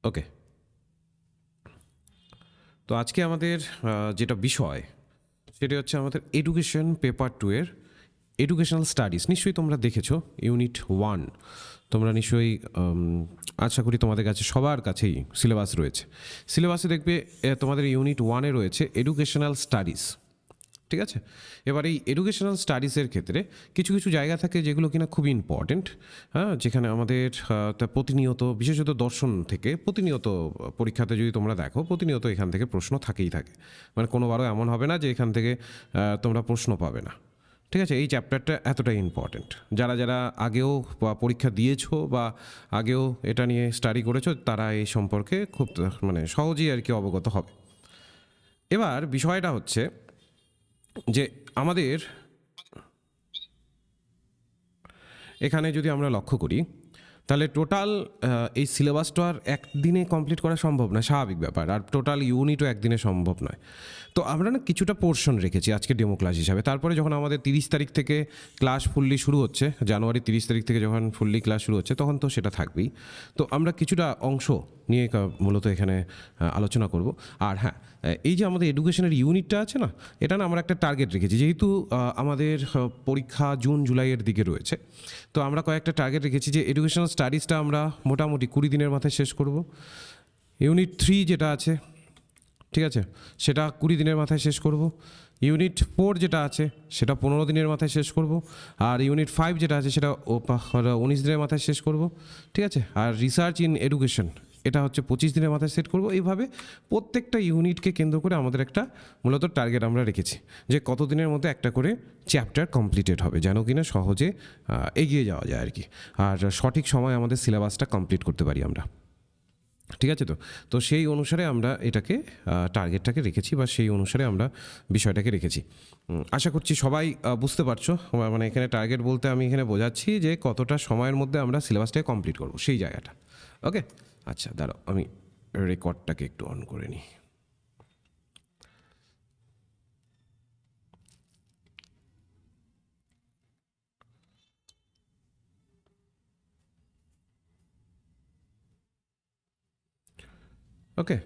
ওকে, তো আজকে আমাদের যেটা বিষয় সেটা হচ্ছে আমাদের এডুকেশন পেপার 2 এর এডুকেশনাল স্টাডিজ। নিশ্চয়ই তোমরা দেখেছো ইউনিট 1, তোমরা নিশ্চয়ই আশা করি তোমাদের কাছে সবার কাছেই সিলেবাস রয়েছে। সিলেবাসে দেখবে তোমাদের ইউনিট 1-এ রয়েছে এডুকেশনাল স্টাডিজ, ঠিক আছে। এবার এই এডুকেশনাল স্টাডিজের ক্ষেত্রে কিছু কিছু জায়গা থাকে যেগুলো কিনা খুবই ইম্পর্টেন্ট, হ্যাঁ, যেখানে আমাদের তা প্রতিনিয়ত, বিশেষত দর্শন থেকে প্রতিনিয়ত পরীক্ষাতে যদি তোমরা দেখো, প্রতিনিয়ত এখান থেকে প্রশ্ন থাকেই থাকে। মানে কোনোবারও এমন হবে না যে এখান থেকে তোমরা প্রশ্ন পাবে না, ঠিক আছে। এই চ্যাপ্টারটা এতটাই ইম্পর্টেন্ট। যারা যারা আগেও পরীক্ষা দিয়েছো বা আগেও এটা নিয়ে স্টাডি করেছো, তারা এই সম্পর্কে খুব মানে সহজেই আর কি অবগত হবে। এবার বিষয়টা হচ্ছে যে আমাদের এখানে যদি আমরা লক্ষ্য করি, তাহলে টোটাল এই সিলেবাসটা আর একদিনে কমপ্লিট করা সম্ভব নয়, স্বাভাবিক ব্যাপার। আর টোটাল ইউনিটও একদিনে সম্ভব নয়। তো আমরা না কিছুটা পোর্শন রেখেছি আজকে ডেমো ক্লাস হিসাবে। তারপরে যখন আমাদের 30 তারিখ থেকে ক্লাস ফুললি শুরু হচ্ছে, জানুয়ারি 30 তারিখ থেকে যখন ফুললি ক্লাস শুরু হচ্ছে, তখন তো সেটা থাকবেই। তো আমরা কিছুটা অংশ নিয়ে মূলত এখানে আলোচনা করব। আর হ্যাঁ, এই যে আমাদের এডুকেশনের ইউনিটটা আছে না, এটা না আমরা একটা টার্গেট রেখেছি। যেহেতু আমাদের পরীক্ষা জুন জুলাইয়ের দিকে রয়েছে, তো আমরা কয়েকটা টার্গেট রেখেছি যে এডুকেশনাল স্টাডিজটা আমরা মোটামুটি 20 দিনের মাথায় শেষ করব। ইউনিট 3 যেটা আছে, ঠিক আছে, সেটা 20 দিনের মাথায় শেষ করব। ইউনিট 4 যেটা আছে সেটা 15 দিনের মাথায় শেষ করব। আর ইউনিট 5 যেটা আছে সেটা 19 দিনের মাথায় শেষ করব, ঠিক আছে। আর রিসার্চ ইন এডুকেশন এটা হচ্ছে 25 দিনের মাথায় সেট করব। এইভাবে প্রত্যেকটা ইউনিটকে কেন্দ্র করে আমাদের একটা মূলত টার্গেট আমরা রেখেছি যে কত দিনের মধ্যে একটা করে চ্যাপ্টার কমপ্লিটেড হবে, যেন কিনা সহজে এগিয়ে যাওয়া যায় আর কি। আর সঠিক সময় আমাদের সিলেবাসটা কমপ্লিট করতে পারি আমরা, ঠিক আছে। তো তো সেই অনুসারে আমরা এটাকে টার্গেটটাকে রেখেছি, বা সেই অনুসারে আমরা বিষয়টাকে রেখেছি। আশা করছি সবাই বুঝতে পারছো। মানে এখানে টার্গেট বলতে আমি এখানে বোঝাচ্ছি যে কতটা সময়ের মধ্যে আমরা সিলেবাসটাকে কমপ্লিট করব, সেই জায়গাটা। ওকে, আচ্ছা দাঁড়াও, আমি রেকর্ডটাকে একটু অন করে নিই। ওকে,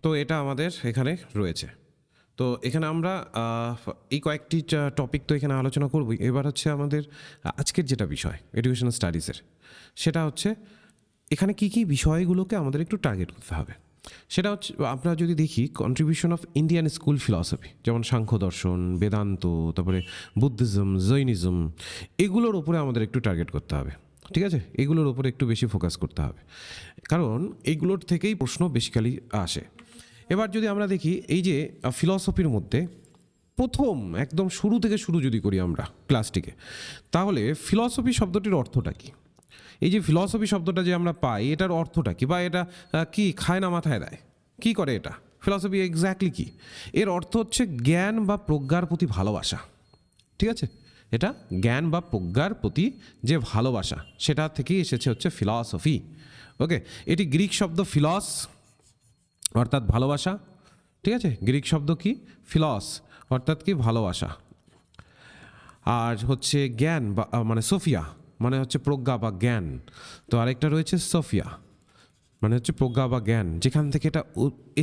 তো এটা আমাদের এখানে রয়েছে। তো এখানে আমরা এই কয়েকটি টপিক তো এখানে আলোচনা করবই। এবার হচ্ছে আমাদের আজকের যেটা বিষয় এডুকেশনাল স্টাডিজের, সেটা হচ্ছে এখানে কী কী বিষয়গুলোকে আমাদের একটু টার্গেট করতে হবে। সেটা হচ্ছে আমরা যদি দেখি contribution of Indian school philosophy, যেমন সাংখ্য দর্শন, বেদান্ত, তারপরে বুদ্ধিজম, জৈনিজম, এগুলোর ওপরে আমাদের একটু টার্গেট করতে হবে, ঠিক আছে। এগুলোর ওপরে একটু বেশি ফোকাস করতে হবে, কারণ এইগুলোর থেকেই প্রশ্ন বেসিক্যালি আসে। এবার যদি আমরা দেখি এই যে ফিলসফির মধ্যে প্রথম একদম শুরু থেকে শুরু যদি করি আমরা ক্লাসটিকে, তাহলে ফিলসফি শব্দটির অর্থটা কী? এই যে ফিলসফি শব্দটা যে আমরা পাই, এটার অর্থটা কী, বা এটা কি খায় না মাথায় দেয়, কী করে এটা? ফিলসফি এক্স্যাক্টলি কী? এর অর্থ হচ্ছে জ্ঞান বা প্রজ্ঞার প্রতি ভালোবাসা, ঠিক আছে। এটা জ্ঞান বা প্রজ্ঞার প্রতি যে ভালোবাসা, সেটা থেকেই এসেছে হচ্ছে ফিলসফি। ওকে, এটি গ্রিক শব্দ ফিলস অর্থাৎ ভালোবাসা, ঠিক আছে। গ্রিক শব্দ কি? ফিলস অর্থাৎ কি? ভালোবাসা। আর হচ্ছে জ্ঞান বা মানে সোফিয়া মানে হচ্ছে প্রজ্ঞা বা জ্ঞান। তো আরেকটা রয়েছে সোফিয়া মানে হচ্ছে প্রজ্ঞা বা জ্ঞান, যেখান থেকে এটা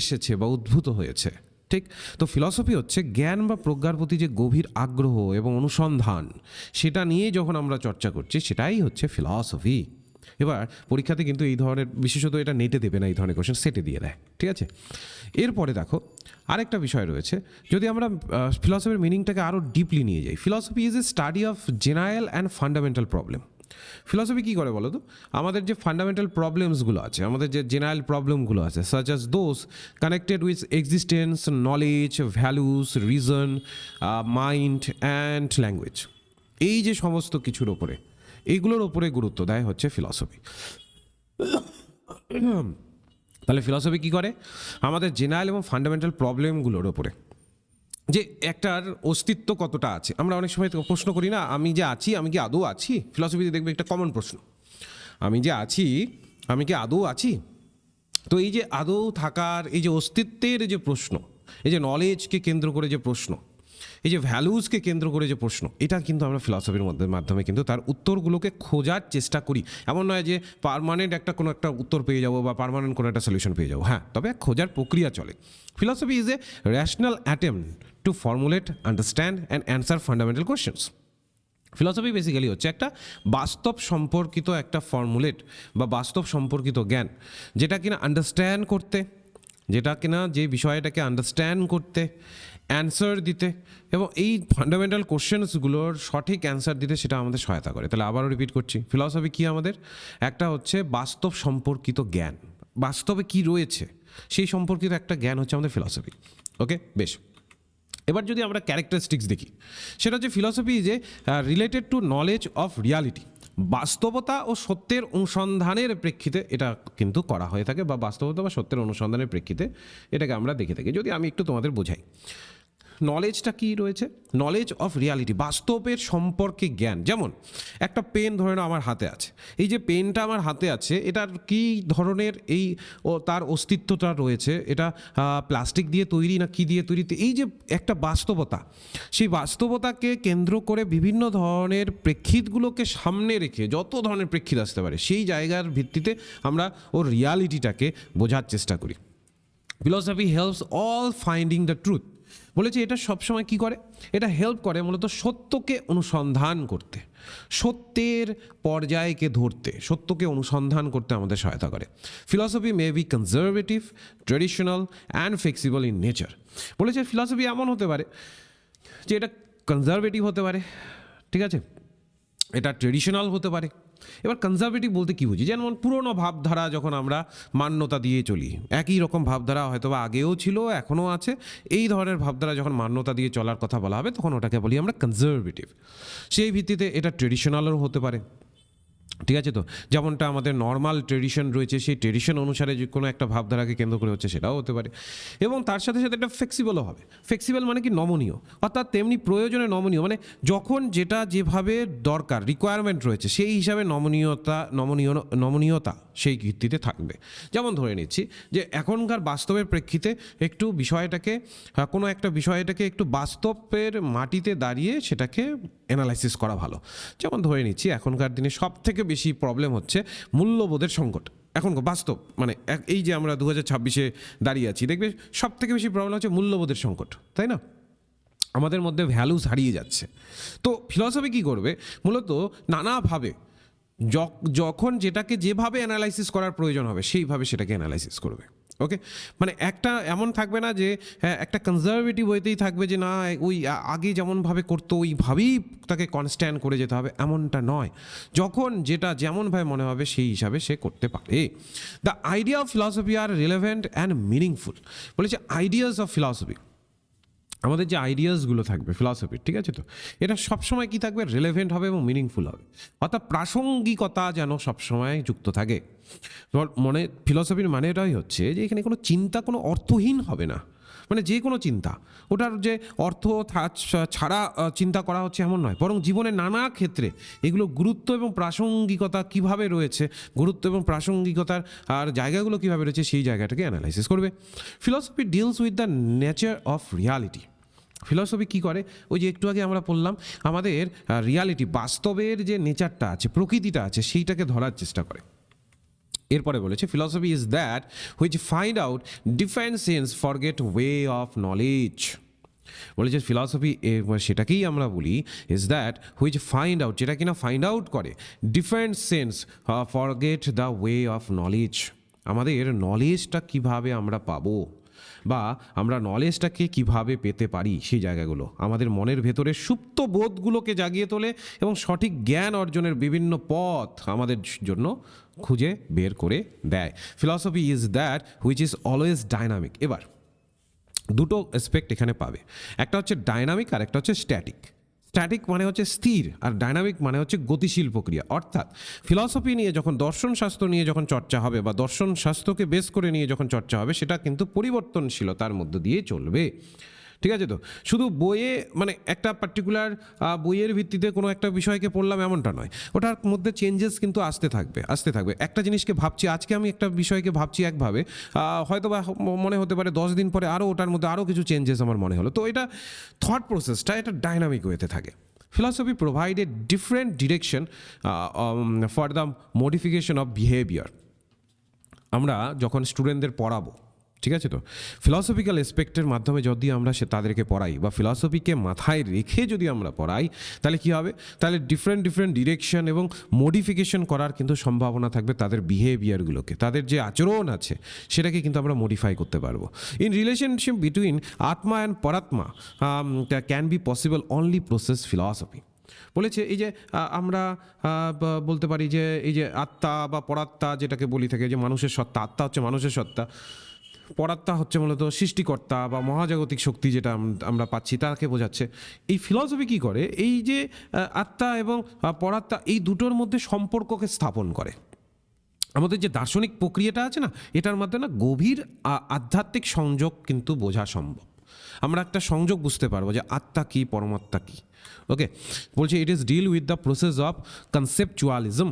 এসেছে বা উদ্ভূত হয়েছে, ঠিক। তো ফিলসফি হচ্ছে জ্ঞান বা প্রজ্ঞার প্রতি যে গভীর আগ্রহ এবং অনুসন্ধান, সেটা নিয়ে যখন আমরা চর্চা করছি, সেটাই হচ্ছে ফিলসফি। এবার পরীক্ষাতে কিন্তু এই ধরনের, বিশেষত এটা নেটে দেবে না, এই ধরনের কোশ্চেন সেটে দিয়ে দেয়, ঠিক আছে। এরপরে দেখো আরেকটা বিষয় রয়েছে। যদি আমরা ফিলসফির মিনিংটাকে আরও ডিপলি নিয়ে যাই, philosophy is a study of general and fundamental problem. Philosophy কী করে বলো তো? আমাদের যে ফান্ডামেন্টাল প্রবলেমসগুলো আছে, আমাদের যে জেনারেল প্রবলেমগুলো আছে, such as those connected with existence, knowledge, values, reason, mind and language, এই যে সমস্ত কিছুর ওপরে, এইগুলোর ওপরে গুরুত্ব দেয় হচ্ছে ফিলসফি। তাহলে ফিলসফি কী করে? আমাদের জেনারেল এবং ফান্ডামেন্টাল প্রবলেমগুলোর ওপরে, যে একটার অস্তিত্ব কতটা আছে। আমরা অনেক সময় প্রশ্ন করি না, আমি যে আছি, আমি কি আদৌ আছি? ফিলসফিতে দেখবে একটা কমন প্রশ্ন, আমি যে আছি, আমি কি আদৌ আছি? তো এই যে আদৌ থাকার, এই যে অস্তিত্বের যে প্রশ্ন, এই যে নলেজকে কেন্দ্র করে যে প্রশ্ন, এই যে ভ্যালুজকে কেন্দ্র করে যে প্রশ্ন, এটা কিন্তু আমরা ফিলসফির মাধ্যমে কিন্তু তার উত্তরগুলোকে খোঁজার চেষ্টা করি। এমন নয় যে পার্মানেন্ট কোনো একটা উত্তর পেয়ে যাবো বা পার্মানেন্ট কোনো একটা সলিউশন পেয়ে যাবো, হ্যাঁ, তবে এক খোঁজার প্রক্রিয়া চলে। Philosophy is A rational attempt two formulate, understand and answer fundamental questions. Philosophy basically হচ্ছে একটা বাস্তব সম্পর্কিত একটা ফর্মুলেট বা বাস্তব সম্পর্কিত জ্ঞান, যেটা কিনা আন্ডারস্ট্যান্ড করতে, যেটা কিনা যে বিষয়টাকে আন্ডারস্ট্যান্ড করতে, অ্যান্সার দিতে এবং এই ফান্ডামেন্টাল কোশ্চেন্সগুলোর সঠিক অ্যান্সার দিতে সেটা আমাদের সহায়তা করে। তাহলে আবারও রিপিট করছি, ফিলসফি কী আমাদের? একটা হচ্ছে বাস্তব সম্পর্কিত জ্ঞান, বাস্তবে কি রয়েছে সেই সম্পর্কিত একটা জ্ঞান হচ্ছে আমাদের ফিলসফি। ওকে, বেশ। এবার যদি আমরা ক্যারেক্টারিস্টিক্স দেখি, সেটা হচ্ছে ফিলসফি যে related to knowledge of reality, বাস্তবতা ও সত্যের অনুসন্ধানের প্রেক্ষিতে এটা কিন্তু করা হয়ে থাকে, বা বাস্তবতা বা সত্যের অনুসন্ধানের প্রেক্ষিতে এটাকে আমরা দেখে থাকি। যদি আমি একটু তোমাদের বোঝাই, নলেজটা কি রয়েছে? নলেজ অফ রিয়ালিটি, বাস্তবের সম্পর্কে জ্ঞান। যেমন একটা পেন ধরে নাও আমার হাতে আছে, এই যে পেনটা আমার হাতে আছে, এটার কি ধরনের তার অস্তিত্বটা রয়েছে, এটা প্লাস্টিক দিয়ে তৈরি না কি দিয়ে তৈরি, এই যে একটা বাস্তবতা, সেই বাস্তবতাকে কেন্দ্র করে বিভিন্ন ধরনের প্রেক্ষিতগুলোকে সামনে রেখে, যত ধরনের প্রেক্ষিত আসতে পারে সেই জায়গার ভিত্তিতে আমরা ওর রিয়ালিটিটাকে বোঝার চেষ্টা করি। Philosophy helps all finding the truth. বলেছে এটা সবসময় কি করে? এটা হেল্প করে মূলত সত্যকে অনুসন্ধান করতে, সত্যের পর্যায়কে ধরতে, সত্যকে অনুসন্ধান করতে আমাদের সহায়তা করে। Philosophy may be conservative, traditional and flexible in nature. বলেছে ফিলসফি এমন হতে পারে যে এটা কনজারভেটিভ হতে পারে, ঠিক আছে, এটা ট্রেডিশনাল হতে পারে। এবার কনজারভেটিভ বলতে কী বুঝি? যেমন পুরনো ভাবধারা যখন আমরা মান্যতা দিয়ে চলি, একই রকম ভাবধারা হয়তো বা আগেও ছিল, এখনও আছে, এই ধরনের ভাবধারা যখন মান্যতা দিয়ে চলার কথা বলা হবে তখন ওটাকে বলি আমরা কনজারভেটিভ। সেই ভিত্তিতে এটা ট্রেডিশনালও হতে পারে, ঠিক আছে। তো যেমনটা আমাদের নর্মাল ট্রেডিশন রয়েছে, সেই ট্রেডিশন অনুসারে যে কোনো একটা ভাবধারাকে কেন্দ্র করে হচ্ছে সেটাও হতে পারে। এবং তার সাথে সাথে একটা ফ্লেক্সিবলও হবে। ফ্লেক্সিবল মানে কি? নমনীয়, অর্থাৎ তেমনি প্রয়োজনে নমনীয়, মানে যখন যেটা যেভাবে দরকার, রিকোয়ারমেন্ট রয়েছে সেই হিসাবে নমনীয়তা সেই ভিত্তিতে থাকবে। যেমন ধরে নিচ্ছি যে এখনকার বাস্তবের প্রেক্ষিতে একটু বিষয়টাকে, কোনো একটা বিষয়টাকে একটু বাস্তবের মাটিতে দাঁড়িয়ে সেটাকে অ্যানালাইসিস করা ভালো। যেমন ধরে নিচ্ছি এখনকার দিনে সব থেকে বেশি প্রবলেম হচ্ছে মূল্যবোধের সংকট। এখন বাস্তব মানে এই যে আমরা 2026-এ দাঁড়িয়ে আছি, দেখবে সব থেকে বেশি প্রবলেম হচ্ছে মূল্যবোধের সংকট, তাই না? আমাদের মধ্যে ভ্যালুস হারিয়ে যাচ্ছে। তো ফিলসফি কী করবে? মূলত নানাভাবে যখন যেটাকে যেভাবে অ্যানালাইসিস করার প্রয়োজন হবে সেইভাবে সেটাকে অ্যানালাইসিস করবে। ওকে, মানে একটা এমন থাকবে না যে একটা কনজারভেটিভ ওয়েতেই থাকবে যে না ওই আগে যেমনভাবে করতো ওইভাবেই তাকে কনস্ট্যান্ট করে যেতে হবে, এমনটা নয়। যখন যেটা যেমনভাবে মনে হবে সেই হিসাবে সে করতে পারে। The idea of philosophy are relevant and meaningful. বলেছে আইডিয়াস অফ ফিলসফি, আমাদের যে আইডিয়াসগুলো থাকবে ফিলসফির, ঠিক আছে, তো এটা সবসময় কি থাকবে? রিলেভেন্ট হবে এবং মিনিংফুল হবে, অর্থাৎ প্রাসঙ্গিকতা যেন সবসময় যুক্ত থাকে। মনে ফিলসফির মানে এটাই হচ্ছে যে এখানে কোনো চিন্তা কোনো অর্থহীন হবে না, মানে যে কোনো চিন্তা ওটার যে অর্থ ছাড়া চিন্তা করা হচ্ছে এমন নয়, বরং জীবনের নানা ক্ষেত্রে এগুলো গুরুত্ব এবং প্রাসঙ্গিকতা কিভাবে রয়েছে, গুরুত্ব এবং প্রাসঙ্গিকতার আর জায়গাগুলো কীভাবে রয়েছে সেই জায়গাটাকে অ্যানালাইসিস করবে। Philosophy deals with the nature of reality. Philosophy কী করে? ওই যে একটু আগে আমরা বললাম, আমাদের রিয়ালিটি, বাস্তবের যে নেচারটা আছে, প্রকৃতিটা আছে, সেইটাকে ধরার চেষ্টা করে। এরপরে বলেছে philosophy is that which find out different sense forget way of knowledge. বলেছে ফিলসফি সেটাকেই আমরা বলি is that which find out, যেটা কিনা ফাইন্ড আউট করে different sense forget the way of knowledge. আমাদের নলেজটা কিভাবে আমরা পাবো বা আমরা নলেজটাকে কিভাবে পেতে পারি সেই জায়গাগুলো, আমাদের মনের ভেতরে সুপ্ত বোধগুলোকে জাগিয়ে তোলে এবং সঠিক জ্ঞান অর্জনের বিভিন্ন পথ আমাদের জন্য খুঁজে বের করে দেয়। Philosophy is that which is always dynamic. এবার দুটো অ্যাসপেক্ট এখানে পাবে, একটা হচ্ছে ডাইনামিক আর একটা হচ্ছে স্ট্যাটিক। স্ট্যাটিক মানে হচ্ছে স্থির আর ডাইনামিক মানে হচ্ছে গতিশীল প্রক্রিয়া। অর্থাৎ ফিলসফি নিয়ে যখন দর্শনশাস্ত্র নিয়ে যখন চর্চা হবে বা দর্শনশাস্ত্রকে বেস করে নিয়ে যখন চর্চা হবে সেটা কিন্তু পরিবর্তনশীলতার মধ্য দিয়ে চলবে, ঠিক আছে? তো শুধু বইয়ে মানে একটা পার্টিকুলার বইয়ের ভিত্তিতে কোনো একটা বিষয়কে পড়লাম এমনটা নয়, ওটার মধ্যে চেঞ্জেস কিন্তু আসতে থাকবে। একটা জিনিসকে ভাবছি আজকে, আমি একটা বিষয়কে ভাবছি একভাবে, হয়তো বা মনে হতে পারে 10 দিন পরে আরও ওটার মধ্যে আরও কিছু চেঞ্জেস আমার মনে হলো। তো এটা থট প্রসেসটা এটা ডাইনামিক ওয়েতে থাকে। Philosophy provided different direction for the modification of behavior. আমরা যখন স্টুডেন্টদের পড়াবো, ঠিক আছে, তো ফিলসফিক্যাল এসপেক্টের মাধ্যমে যদি আমরা তাদেরকে পড়াই বা ফিলসফিকে মাথায় রেখে যদি আমরা পড়াই, তাহলে কী হবে, তাহলে ডিফারেন্ট ডিরেকশন এবং মডিফিকেশন করার কিন্তু সম্ভাবনা থাকবে তাদের বিহেভিয়ারগুলোকে, তাদের যে আচরণ আছে সেটাকে কিন্তু আমরা মডিফাই করতে পারবো। In relationship between atma and paratma can be possible only process philosophy. বলেছে এই যে আমরা বলতে পারি যে এই যে আত্মা বা পরাত্মা যেটাকে বলি থাকে, যে মানুষের সত্তা, আত্মা হচ্ছে মানুষের সত্তা, পরাত্মা হচ্ছে মূলত সৃষ্টিকর্তা বা মহাজাগতিক শক্তি যেটা আমরা পাচ্ছি তাকে বোঝাচ্ছে। এই ফিলসফি কী করে, এই যে আত্মা এবং পরাত্মা এই দুটোর মধ্যে সম্পর্ককে স্থাপন করে। আমাদের যে দার্শনিক প্রক্রিয়াটা আছে না, এটার মধ্যে না গভীর আধ্যাত্মিক সংযোগ কিন্তু বোঝা সম্ভব। আমরা একটা সংযোগ বুঝতে পারবো যে আত্মা কী, পরমাত্মা কী। ওকে, বলছে it is deal with the process of conceptualism.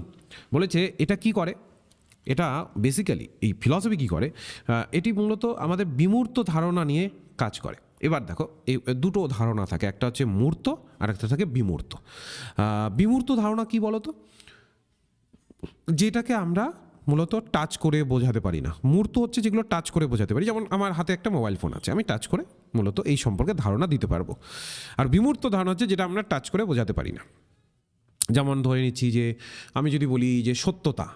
বলেছে এটা কি করে, এটা বেসিক্যালি এই ফিলসফি কী করে, এটি মূলত আমাদের বিমূর্ত ধারণা নিয়ে কাজ করে। এবার দেখো, এই দুটো ধারণা থাকে, একটা হচ্ছে মূর্ত আর একটা থাকে বিমূর্ত। বিমূর্ত ধারণা কি বলতো, যেটাকে আমরা মূলত টাচ করে বোঝাতে পারি না। মূর্ত হচ্ছে যেগুলো টাচ করে বোঝাতে পারি, যেমন আমার হাতে একটা মোবাইল ফোন আছে, আমি টাচ করে মূলত এই সম্পর্কে ধারণা দিতে পারবো। আর বিমূর্ত ধারণা হচ্ছে যেটা আমরা টাচ করে বোঝাতে পারি না। যেমন ধরে নিচ্ছি যে আমি যদি বলি যে সত্যতা,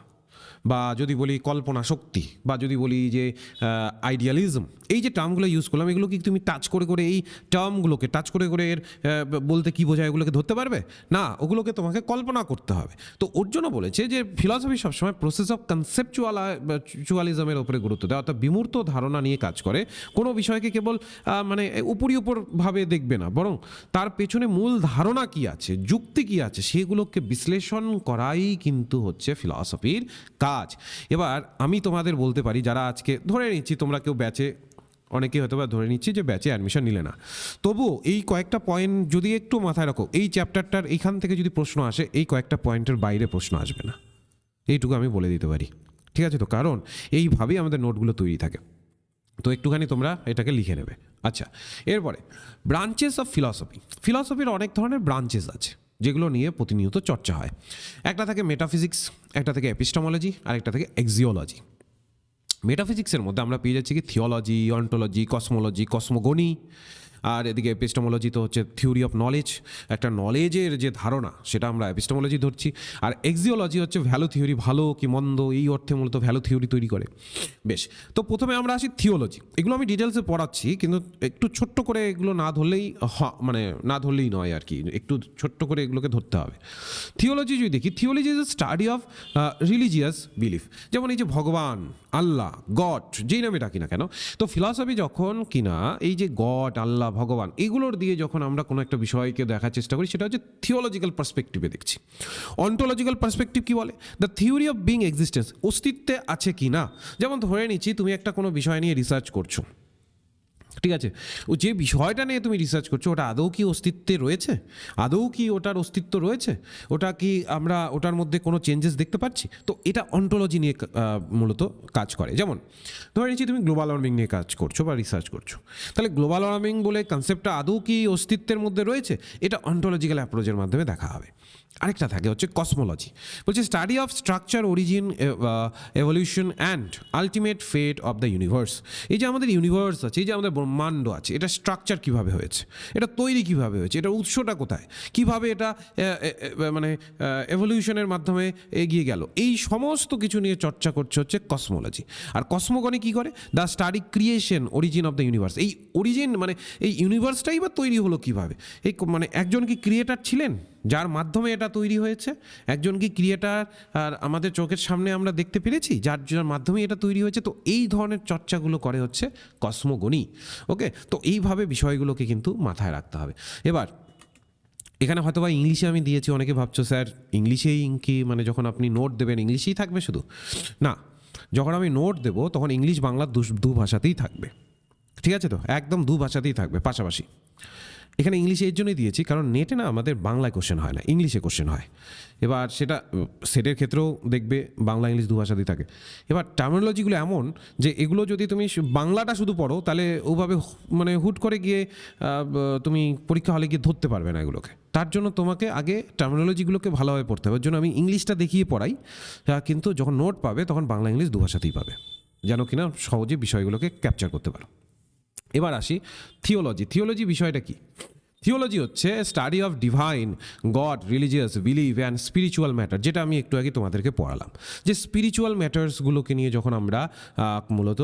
বা যদি বলি কল্পনা শক্তি, বা যদি বলি যে আইডিয়ালিজম, এই যে টার্মগুলো ইউজ করলাম, এগুলো কি তুমি টাচ করে এই টার্মগুলোকে টাচ করে এর বলতে কী বোঝায় এগুলোকে ধরতে পারবে না, ওগুলোকে তোমাকে কল্পনা করতে হবে। তো ওর জন্য বলেছে যে ফিলসফি সবসময় প্রসেস অফ কনসেপচুয়ালিজমের ওপরে গুরুত্ব দেয়, অর্থাৎ বিমূর্ত ধারণা নিয়ে কাজ করে। কোনো বিষয়কে কেবল মানে উপরভাবে দেখবে না, বরং তার পেছনে মূল ধারণা কি আছে, যুক্তি কি আছে, সেগুলোকে বিশ্লেষণ করাই কিন্তু হচ্ছে ফিলসফির কাজ। এবার আমি তোমাদের বলতে পারি, যারা আজকে ধরে নিচ্ছি তোমরা কেউ ব্যাচে, অনেকেই হয়তো বা ধরে নিচ্ছি যে ব্যাচে অ্যাডমিশন নিলে না, তবুও এই কয়েকটা পয়েন্ট যদি একটু মাথায় রাখো, এই চ্যাপ্টারটার এইখান থেকে যদি প্রশ্ন আসে, এই কয়েকটা পয়েন্টের বাইরে প্রশ্ন আসবে না, এইটুকু আমি বলে দিতে পারি। ঠিক আছে? তো কারণ এইভাবেই আমাদের নোটগুলো তৈরি থাকে। তো একটুখানি তোমরা এটাকে লিখে নেবে। আচ্ছা, এরপরে ব্রাঞ্চেস অফ ফিলসফি। ফিলসফির অনেক ধরনের ব্রাঞ্চেস আছে যেগুলো নিয়ে প্রতিনিয়ত চর্চা হয়। একটা থাকে মেটাফিজিক্স, একটা থেকে এপিস্টেমোলজি, আর একটা থেকে এক্সিওলজি। মেটাফিজিক্সের মধ্যে আমরা পেয়ে যাচ্ছি কি থিওলজি, অন্টোলজি, কসমোলজি, কসমোগনি। আর এদিকে এপিস্টেমোলজি তো হচ্ছে থিওরি অফ নলেজ, একটা নলেজের যে ধারণা সেটা আমরা এপিস্টেমোলজি ধরছি। আর এক্সিওলজি হচ্ছে ভ্যালু থিওরি, ভালো কি মন্দ এই অর্থে মূলত ভ্যালু থিওরি তৈরি করে। বেশ, তো প্রথমে আমরা আসি থিওলজি। এগুলো আমি ডিটেলসে পড়াচ্ছি, কিন্তু একটু ছোট্ট করে এগুলো না ধরলেই মানে না ধরলেই নয় আর কি, একটু ছোট্ট করে এগুলোকে ধরতে হবে। থিওলজি যদি দেখি, theology is a study of religious belief. যেমন এই যে ভগবান, আল্লাহ, গড যেই নামে ডাকি না কেন, তো ফিলসফি যখন কিনা এই যে গড, আল্লাহ, ভগবান এগুলোর দিয়ে যখন আমরা কোনো একটা বিষয়কে দেখার চেষ্টা করি, সেটা হচ্ছে থিওলজিক্যাল পার্সপেক্টিভে দেখছি। অন্টোলজিক্যাল পার্সপেক্টিভ কি বলে, the theory of being existence, অস্তিত্বে আছে কি না। যেমন ধরে নিচ্ছি তুমি একটা কোনো বিষয় নিয়ে রিসার্চ করছো, ঠিক আছে, ও যে বিষয়টা নিয়ে তুমি রিসার্চ করছো ওটা আদৌ কি অস্তিত্বে রয়েছে, আদৌ কি ওটার অস্তিত্ব রয়েছে, ওটা কি আমরা ওটার মধ্যে কোনো চেঞ্জেস দেখতে পাচ্ছি। তো এটা অন্টোলজি নিয়ে মূলত কাজ করে। যেমন ধরে নিচ্ছি তুমি গ্লোবাল ওয়ার্মিং নিয়ে কাজ করছো বা রিসার্চ করছো, তাহলে গ্লোবাল ওয়ার্মিং বলে কনসেপ্টটা আদৌ কি অস্তিত্বের মধ্যে রয়েছে, এটা অন্টোলজিক্যাল অ্যাপ্রোচের মাধ্যমে দেখা হবে। আরেকটা থাকে হচ্ছে কসমোলজি, বলছে study of structure, origin, evolution and ultimate fate of the universe. এই যে আমাদের ইউনিভার্স আছে, এই যে আমাদের ব্রহ্মাণ্ড আছে, এটা স্ট্রাকচার কীভাবে হয়েছে, এটা তৈরি কীভাবে হয়েছে, এটার উৎসটা কোথায়, কীভাবে এটা মানে এভলিউশনের মাধ্যমে এগিয়ে গেল, এই সমস্ত কিছু নিয়ে চর্চা করছে হচ্ছে কসমোলজি। আর কসমোগনি কী করে, the study creation, origin of the universe. এই অরিজিন মানে এই ইউনিভার্সটাই বা তৈরি হলো কীভাবে, এই মানে একজন কি ক্রিয়েটার ছিলেন যার মাধ্যমে এটা তৈরি হয়েছে, একজন কি ক্রিয়েটার আর আমাদের চোখের সামনে আমরা দেখতে পেরেছি যার মাধ্যমে এটা তৈরি হয়েছে। তো এই ধরনের চর্চাগুলো করে হচ্ছে কসমোগনি। ওকে, তো এইভাবে বিষয়গুলোকে কিন্তু মাথায় রাখতে হবে। এবার এখানে হয়তো বা ইংলিশে আমি দিয়েছি, অনেকে ভাবছো স্যার ইংলিশেই কি মানে যখন আপনি নোট দেবেন ইংলিশেই থাকবে শুধু, না, যখন আমি নোট দেবো তখন ইংলিশ বাংলা দু ভাষাতেই থাকবে। ঠিক আছে, তো একদম দু ভাষাতেই থাকবে পাশাপাশি। এখানে ইংলিশে এর জন্যই দিয়েছি কারণ নেটে না আমাদের বাংলায় কোশ্চেন হয় না, ইংলিশে কোশ্চেন হয়। এবার সেটা সেটের ক্ষেত্রেও দেখবে বাংলা ইংলিশ দু ভাষাতেই থাকে। এবার টার্মিনোলজিগুলো এমন যে এগুলো যদি তুমি বাংলাটা শুধু পড়ো তাহলে ওভাবে মানে হুট করে গিয়ে তুমি পরীক্ষা হলে গিয়ে ধরতে পারবে না এগুলোকে। তার জন্য তোমাকে আগে টার্মিনোলজিগুলোকে ভালোভাবে পড়তে হবে। ওর জন্য আমি ইংলিশটা দেখিয়ে পড়াই, কিন্তু যখন নোট পাবে তখন বাংলা ইংলিশ দু ভাষাতেই পাবে, যেন কিনা সহজে বিষয়গুলোকে ক্যাপচার করতে পারো। এবার আসি থিওলজি। থিওলজি বিষয়টা কি? থিওলজি হচ্ছে study of divine, god, religious believe and spiritual matter, যেটা আমি একটু আগে তোমাদেরকে পড়ালাম। যে স্পিরিচুয়াল ম্যাটার্সগুলোকে নিয়ে যখন আমরা মূলত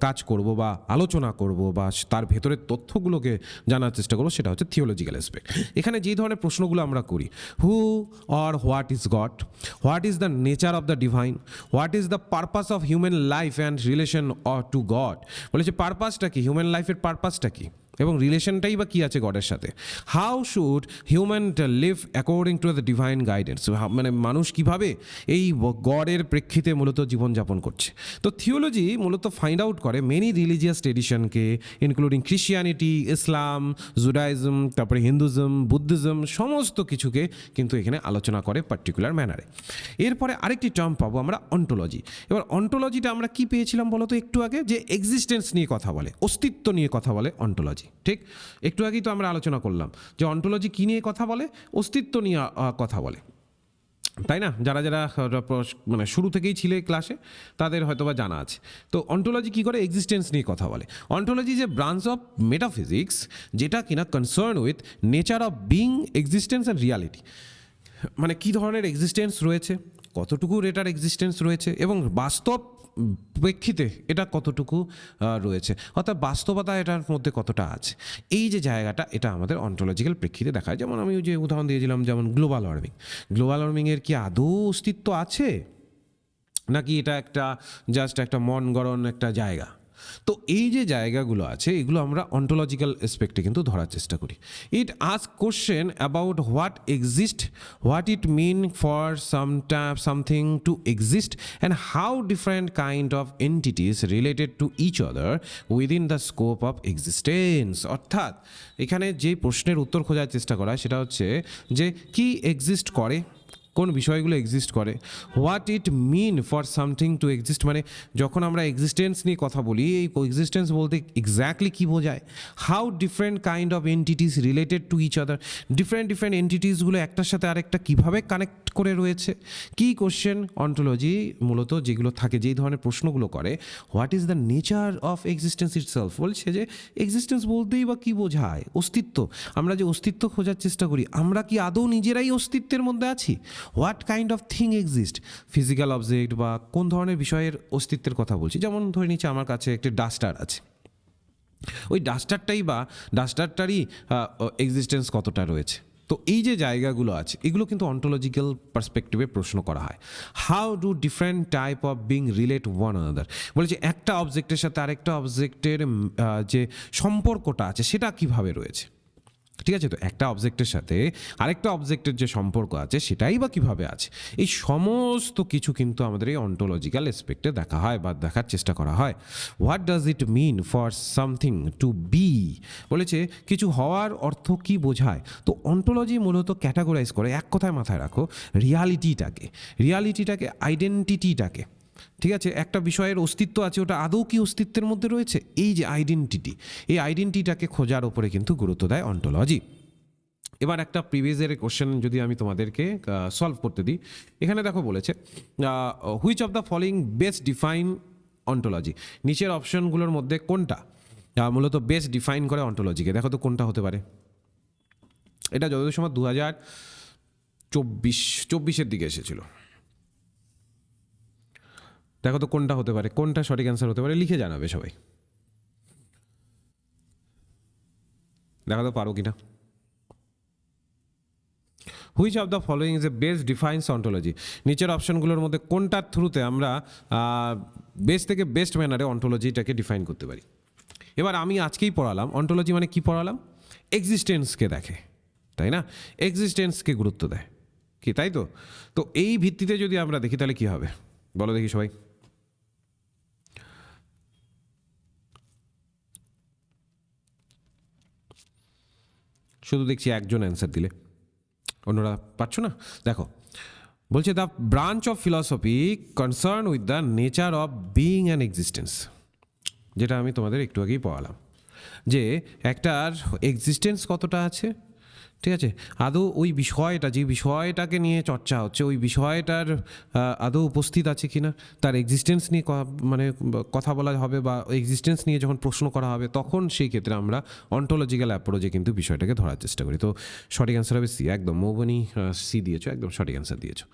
কাজ করব বা আলোচনা করব বা তার ভেতরের তথ্যগুলোকে জানার চেষ্টা করবো, সেটা হচ্ছে থিওলজিক্যাল অ্যাসপেক্ট। এখানে যে ধরনের প্রশ্নগুলো আমরা করি, হু or what is god, what is the nature of the divine, what is the purpose of human life and relation to god, বলেছে পারপাসটা কি, হিউম্যান লাইফের পারপাসটা কি এবং রিলেশনটাই বা কী আছে গডের সাথে। How should human live according to the divine guidance, মানে মানুষ কীভাবে এই গডের প্রেক্ষিতে মূলত জীবনযাপন করছে। তো থিওলজি মূলত ফাইন্ড আউট করে মেনি রিলিজিয়াস ট্রেডিশনকে, ইনক্লুডিং খ্রিশ্চিয়ানিটি, ইসলাম, জুডাইজম, তারপরে হিন্দুজম, বুদ্ধিজম, সমস্ত কিছুকে কিন্তু এখানে আলোচনা করে পার্টিকুলার ম্যানারে। এরপরে আরেকটি টার্ম পাবো আমরা, অন্টোলজি। এবার অন্টোলজিটা আমরা কি পেয়েছিলাম বলো তো একটু আগে, যে এক্সিস্টেন্স নিয়ে কথা বলে, অস্তিত্ব নিয়ে কথা বলে অন্টোলজি। ঠিক একটু আগেই তো আমরা আলোচনা করলাম যে অন্টোলজি কী নিয়ে কথা বলে, অস্তিত্ব নিয়ে কথা বলে, তাই না? যারা যারা মানে শুরু থেকেই ছিলে ক্লাসে তাদের হয়তো বা জানা আছে। তো অন্টোলজি কী করে, এক্সিস্টেন্স নিয়ে কথা বলে। অন্টোলজি যে ব্রাঞ্চ অফ মেটাফিজিক্স, যেটা কিনা concern with nature of being, existence and reality, মানে কী ধরনের এক্সিস্টেন্স রয়েছে, কতটুকু এটার এক্সিস্টেন্স রয়েছে এবং বাস্তব প্রেক্ষিতে এটা কতটুকু রয়েছে, অর্থাৎ বাস্তবতা এটার মধ্যে কতটা আছে। এই যে জায়গাটা, এটা আমাদের অন্টোলজিক্যাল প্রেক্ষিতে দেখায়। যেমন আমি যে উদাহরণ দিয়েছিলাম, যেমন গ্লোবাল ওয়ার্মিং। গ্লোবাল ওয়ার্মিংয়ের কি আদৌ অস্তিত্ব আছে, নাকি এটা একটা জাস্ট একটা মন গড়ন একটা জায়গা? তো এই যে জায়গাগুলো আছে, এগুলো আমরা অন্টোলজিক্যাল অ্যাসপেক্টে কিন্তু ধরার চেষ্টা করি। It ask question about what exist, what it mean for something to exist and how different kind of entities related to each other within the scope of existence. অর্থাৎ এখানে যে প্রশ্নের উত্তর খোঁজার চেষ্টা করা, সেটা হচ্ছে যে কি এক্সিস্ট করে, কোন বিষয়গুলো এক্সিস্ট করে, what it mean for something to exist, মানে যখন আমরা এক্সিস্টেন্স নিয়ে কথা বলি, এই এক্সিস্টেন্স বলতে এক্স্যাক্টলি কী বোঝায়, how different kind of entities related to each other, different different এন্টিটিসগুলো একটার সাথে আরেকটা কীভাবে কানেক্ট করে রয়েছে। কী কোশ্চেন অন্টোলজি মূলত যেগুলো থাকে, যেই ধরনের প্রশ্নগুলো করে, what is the nature of existence itself, বলছে যে এক্সিস্টেন্স বলতেই বা কী বোঝায়, অস্তিত্ব। আমরা যে অস্তিত্ব খোঁজার চেষ্টা করি, আমরা কি আদৌ নিজেরাই অস্তিত্বের মধ্যে আছি? What kind of thing exist, physical object বা কোন ধরনের বিষয়ের অস্তিত্বের কথা বলছি। যেমন ধরে নিচ্ছি আমার কাছে একটি ডাস্টার আছে, ওই ডাস্টারটারই এক্সিস্টেন্স কতটা রয়েছে। তো এই যে জায়গাগুলো আছে, এগুলো কিন্তু অন্টোলজিক্যাল পার্সপেক্টিভে প্রশ্ন করা হয়। How do different type of being relate one another, বলছে একটা অবজেক্টের সাথে আরেকটা অবজেক্টের যে সম্পর্কটা আছে সেটা কিভাবে রয়েছে। ঠিক আছে, তো একটা অবজেক্টের সাথে আরেকটা অবজেক্টের যে সম্পর্ক আছে সেটাই বা কীভাবে আছে, এই সমস্ত কিছু কিন্তু আমাদের এই অন্টোলজিক্যাল অ্যাসপেক্টে দেখা হয় বা দেখার চেষ্টা করা হয়। What does it mean for something to be, বলেছে কিছু হওয়ার অর্থ কি বোঝায়। তো অন্টোলজি মূলত ক্যাটাগরাইজ করে, এক কথায় মাথায় রাখো, রিয়ালিটিটাকে আইডেন্টিটিটাকে। ঠিক আছে, একটা বিষয়ের অস্তিত্ব আছে, ওটা আদৌ কি অস্তিত্বের মধ্যে রয়েছে, এই যে আইডেন্টিটি, এই আইডেন্টিটিটাকে খোঁজার ওপরে কিন্তু গুরুত্ব দেয় অন্টোলজি। এবার একটা প্রিভিয়াস কোশ্চেন যদি আমি তোমাদেরকে সলভ করতে দিই, এখানে দেখো বলেছে which of the following best define ontology, নিচের অপশনগুলোর মধ্যে কোনটা মূলত বেস্ট ডিফাইন করে অন্টোলজিকে। দেখো তো কোনটা হতে পারে। এটা যতদূর সময় 2024-এর দিকে এসেছিল। দেখো তো কোনটা হতে পারে, কোনটা সঠিক অ্যান্সার হতে পারে, লিখে জানাবে সবাই। দেখা তো পারো কিনা। Which of the following is a best defines ontology, নিচের অপশনগুলোর মধ্যে কোনটার থ্রুতে আমরা বেস্ট থেকে বেস্ট ম্যানারে অন্টোলজিটাকে ডিফাইন করতে পারি। এবার আমি আজকেই পড়ালাম অন্টোলজি মানে কি পড়ালাম, এক্সিস্টেন্সকে দেখে, তাই না, এক্সিস্টেন্সকে গুরুত্ব দেয় কি, তাই তো। তো এই ভিত্তিতে যদি আমরা দেখি তাহলে কি হবে বলো দেখি সবাই। শুধু দেখছি একজন অ্যান্সার দিলে, অন্যরা পাচ্ছ না। দেখো বলছে the branch of philosophy concern with the nature of being and existence, যেটা আমি তোমাদের একটু আগেই পড়ালাম, যে একটার এক্সিস্টেন্স কতটা আছে, ঠিক আছে, আদৌ ওই বিষয়টা, যে বিষয়টাকে নিয়ে চর্চা হচ্ছে ওই বিষয়টার আদৌ উপস্থিত আছে কি না, তার এক্সিস্টেন্স নিয়ে মানে কথা বলা হবে, বা এক্সিস্টেন্স নিয়ে যখন প্রশ্ন করা হবে তখন সেই ক্ষেত্রে আমরা অন্টোলজিক্যাল অ্যাপ্রোচে কিন্তু বিষয়টাকে ধরার চেষ্টা করি। তো সঠিক অ্যান্সার হবে সি, একদম মৌবনী সি দিয়েছো, একদম সঠিক অ্যান্সার দিয়েছো।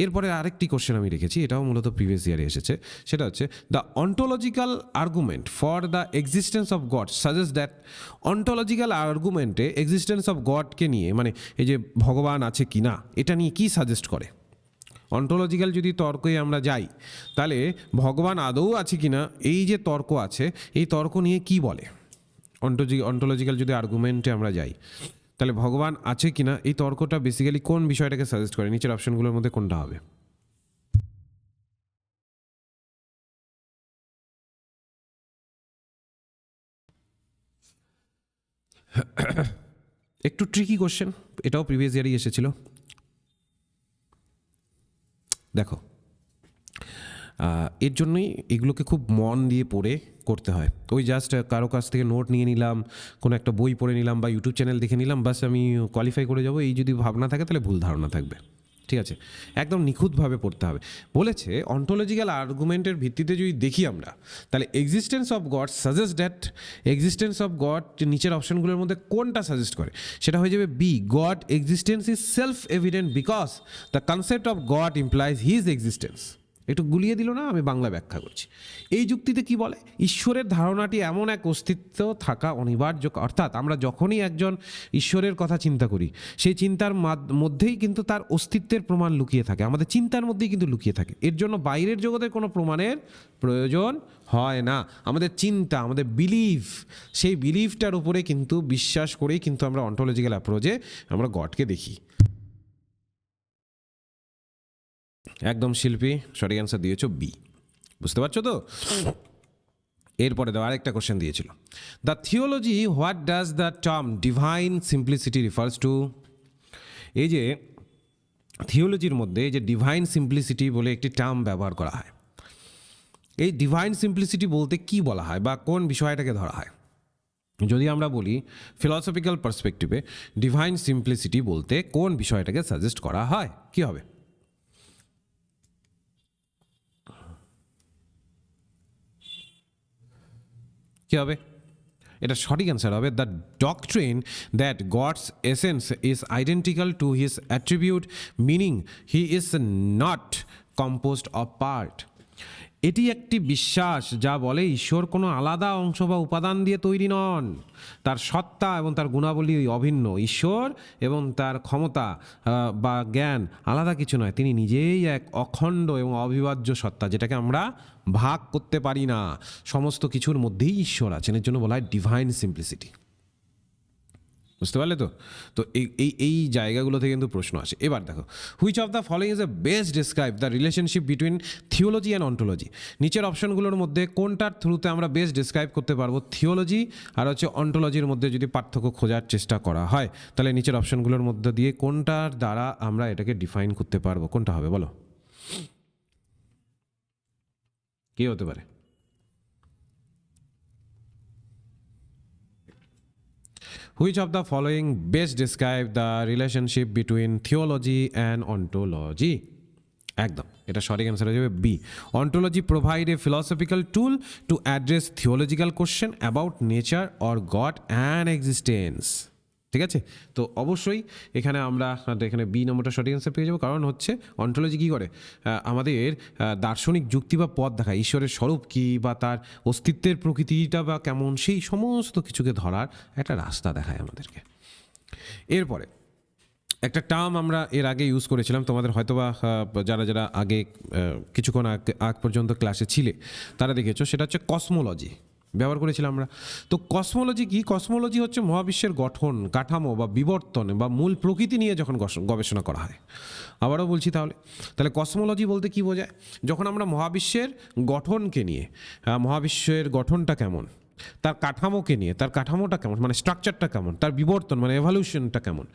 এরপরে আরেকটি কোশ্চেন আমি রেখেছি, এটাও মূলত প্রিভিয়াস ইয়ারে এসেছে, সেটা হচ্ছে the ontological argument for the existence of God suggest that, ontological আর্গুমেন্টে এক্সিস্টেন্স অফ গডকে নিয়ে, মানে এই যে ভগবান আছে কি না, এটা নিয়ে কি সাজেস্ট করে। অন্টোলজিক্যাল যদি তর্কে আমরা যাই তাহলে ভগবান আদৌ আছে কি না, এই যে তর্ক আছে এই তর্ক নিয়ে কি বলে। অন্টোলজিক্যাল যদি আর্গুমেন্টে আমরা যাই তাহলে ভগবান আছে কি না এই তর্কটা বেসিক্যালি কোন বিষয়টাকে সাজেস্ট করে, নিচের অপশনগুলোর মধ্যে কোনটা হবে। একটু ট্রিকি কোশ্চেন, এটাও প্রিভিয়াস ইয়ারই এসেছিল। দেখো এর জন্যই এগুলোকে খুব মন দিয়ে পড়ে করতে হয়। ওই জাস্ট কারো কাছ থেকে নোট নিয়ে নিলাম, কোনো একটা বই পড়ে নিলাম বা ইউটিউব চ্যানেল দেখে নিলাম, বাস আমি কোয়ালিফাই করে যাব, এই যদি ভাবনা থাকে তাহলে ভুল ধারণা থাকবে, ঠিক আছে। একদম নিখুঁতভাবে পড়তে হবে। বলেছে অন্টোলজিক্যাল আর্গুমেন্টের ভিত্তিতে যদি দেখি আমরা, তাহলে existence of God suggest that, existence of God নিচের অপশনগুলোর মধ্যে কোনটা সাজেস্ট করে, সেটা হয়ে যাবে B, God existence is self evident because the concept of God implies his existence. একটু গুলিয়ে দিল না, আমি বাংলা ব্যাখ্যা করছি। এই যুক্তিতে কি বলে, ঈশ্বরের ধারণাটি এমন এক অস্তিত্ব থাকা অনিবার্য, অর্থাৎ আমরা যখনই একজন ঈশ্বরের কথা চিন্তা করি সেই চিন্তার মধ্যেই কিন্তু তার অস্তিত্বের প্রমাণ লুকিয়ে থাকে, আমাদের চিন্তার মধ্যেই কিন্তু লুকিয়ে থাকে। এর জন্য বাইরের জগতের কোনো প্রমাণের প্রয়োজন হয় না। আমাদের চিন্তা, আমাদের বিলিভ, সেই বিলিভটার উপরে কিন্তু বিশ্বাস করেই কিন্তু আমরা অন্টোলজিক্যাল অ্যাপ্রোচে আমরা গডকে দেখি। একদম শিল্পী সঠিক অ্যান্সার দিয়েছো বি, বুঝতে পারছো তো। এরপরে দাও আরেকটা কোশ্চেন দিয়েছিল, the theology what does the term divine simplicity refers to. এই যে থিওলজির মধ্যে এই যে ডিভাইন সিম্পলিসিটি বলে একটি টার্ম ব্যবহার করা হয়, এই ডিভাইন সিম্পলিসিটি বলতে কি বলা হয় বা কোন বিষয়টাকে ধরা হয়। যদি আমরা বলি ফিলসফিক্যাল পার্সপেক্টিভে ডিভাইন সিম্পলিসিটি বলতে কোন বিষয়টাকে সাজেস্ট করা হয়, কি হবে। কি হবে, এটা সঠিক অ্যান্সার হবে the doctrine that God's essence is identical to his attribute meaning he is not composed of part. এটি একটি বিশ্বাস যা বলে ঈশ্বর কোনো আলাদা অংশ বা উপাদান দিয়ে তৈরি নন, তার সত্তা এবং তার গুণাবলী অভিন্ন। ঈশ্বর এবং তার ক্ষমতা বা জ্ঞান আলাদা কিছু নয়, তিনি নিজেই এক অখণ্ড এবং অবিভাজ্য সত্তা, যেটাকে আমরা ভাগ করতে পারি না। সমস্ত কিছুর মধ্যেই ঈশ্বর আছেন, এর জন্য বলা হয় ডিভাইন সিম্পলিসিটি। বুঝতে পারলে তো। তো এই জায়গাগুলোতে কিন্তু প্রশ্ন আসে। এবার দেখো, which of the following is a best describe the relationship between theology and ontology. নিচের অপশনগুলোর মধ্যে কোনটার থ্রুতে আমরা বেস্ট ডিসক্রাইব করতে পারবো থিওলজি আর হচ্ছে অন্টোলজির মধ্যে যদি পার্থক্য খোঁজার চেষ্টা করা হয়, তাহলে নিচের অপশনগুলোর মধ্যে দিয়ে কোনটার দ্বারা আমরা এটাকে ডিফাইন করতে পারবো, কোনটা হবে বলো, কে হতে পারে। Which of the following best describe the relationship between theology and ontology? একদম এটা সঠিক অ্যান্সার হয়ে যাবে B, ontology provide a philosophical tool to address theological question about nature or God and existence. ঠিক আছে, তো অবশ্যই এখানে আমরা এখানে বি নম্বরটা সঠিক অ্যান্সার পেয়ে যাবো, কারণ হচ্ছে অন্টোলজি কী করে, আমাদের দার্শনিক যুক্তি বা পথ দেখায়, ঈশ্বরের স্বরূপ কী বা তার অস্তিত্বের প্রকৃতিটা বা কেমন, সেই সমস্ত কিছুকে ধরার একটা রাস্তা দেখায় আমাদেরকে। এরপরে একটা টার্ম আমরা এর আগে ইউজ করেছিলাম, তোমাদের হয়তোবা যারা যারা আগে কিছুক্ষণ আগ পর্যন্ত ক্লাসে ছিলে তারা দেখেছো, সেটা হচ্ছে কসমোলজি ব্যবহার করেছিলাম আমরা। তো কসমোলজি কি, কসমোলজি হচ্ছে মহাবিশ্বের গঠন, কাঠামো বা বিবর্তন বা মূল প্রকৃতি নিয়ে যখন গবেষণা করা হয়। আবারও বলছি তাহলে কসমোলজি বলতে কি বোঝায়, যখন আমরা মহাবিশ্বের গঠনকে নিয়ে, মহাবিশ্বের গঠনটা কেমন তার কাঠামোকে নিয়ে, তার কাঠামোটা কেমন, মানে স্ট্রাকচারটা কেমন, তার বিবর্তন মানে এভলিউশনটা কেমন,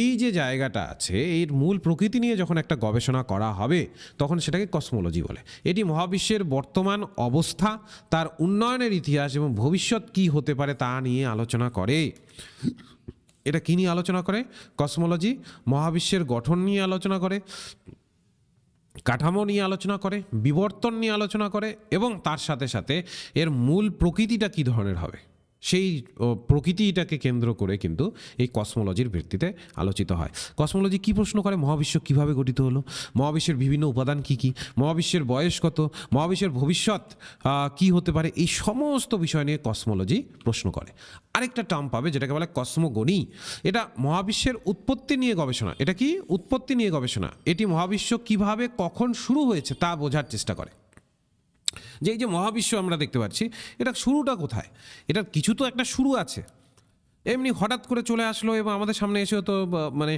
এই যে জায়গাটা আছে, এর মূল প্রকৃতি নিয়ে যখন একটা গবেষণা করা হবে তখন সেটাকে কসমোলজি বলে। এটি মহাবিশ্বের বর্তমান অবস্থা, তার উন্নয়নের ইতিহাস এবং ভবিষ্যৎ কী হতে পারে তা নিয়ে আলোচনা করে। এটা কী নিয়ে আলোচনা করে? কসমোলজি মহাবিশ্বের গঠন নিয়ে আলোচনা করে, কাঠামো নিয়ে আলোচনা করে, বিবর্তন নিয়ে আলোচনা করে, এবং তার সাথে সাথে এর মূল প্রকৃতিটা কী ধরনের হবে সেই প্রকৃতিটাকে কেন্দ্র করে কিন্তু এই কসমোলজির ভিত্তিতে আলোচিত হয়। কসমোলজি কী প্রশ্ন করে? মহাবিশ্ব কীভাবে গঠিত হলো, মহাবিশ্বের বিভিন্ন উপাদান কী কী, মহাবিশ্বের বয়স কত, মহাবিশ্বের ভবিষ্যৎ কী হতে পারে, এই সমস্ত বিষয় নিয়ে কসমোলজি প্রশ্ন করে। আরেকটা টার্ম পাবে যেটাকে বলে কসমোগনি। এটা মহাবিশ্বের উৎপত্তি নিয়ে গবেষণা। এটা কি? উৎপত্তি নিয়ে গবেষণা। এটি মহাবিশ্ব কিভাবে কখন শুরু হয়েছে তা বোঝার চেষ্টা করে। যে এই যে মহাবিশ্ব আমরা দেখতে পাচ্ছি, এটা শুরুটা কোথায়? এটার কিছু তো একটা শুরু আছে। এমনি হঠাৎ করে চলে আসলো এবং আমাদের সামনে এসেও তো মানে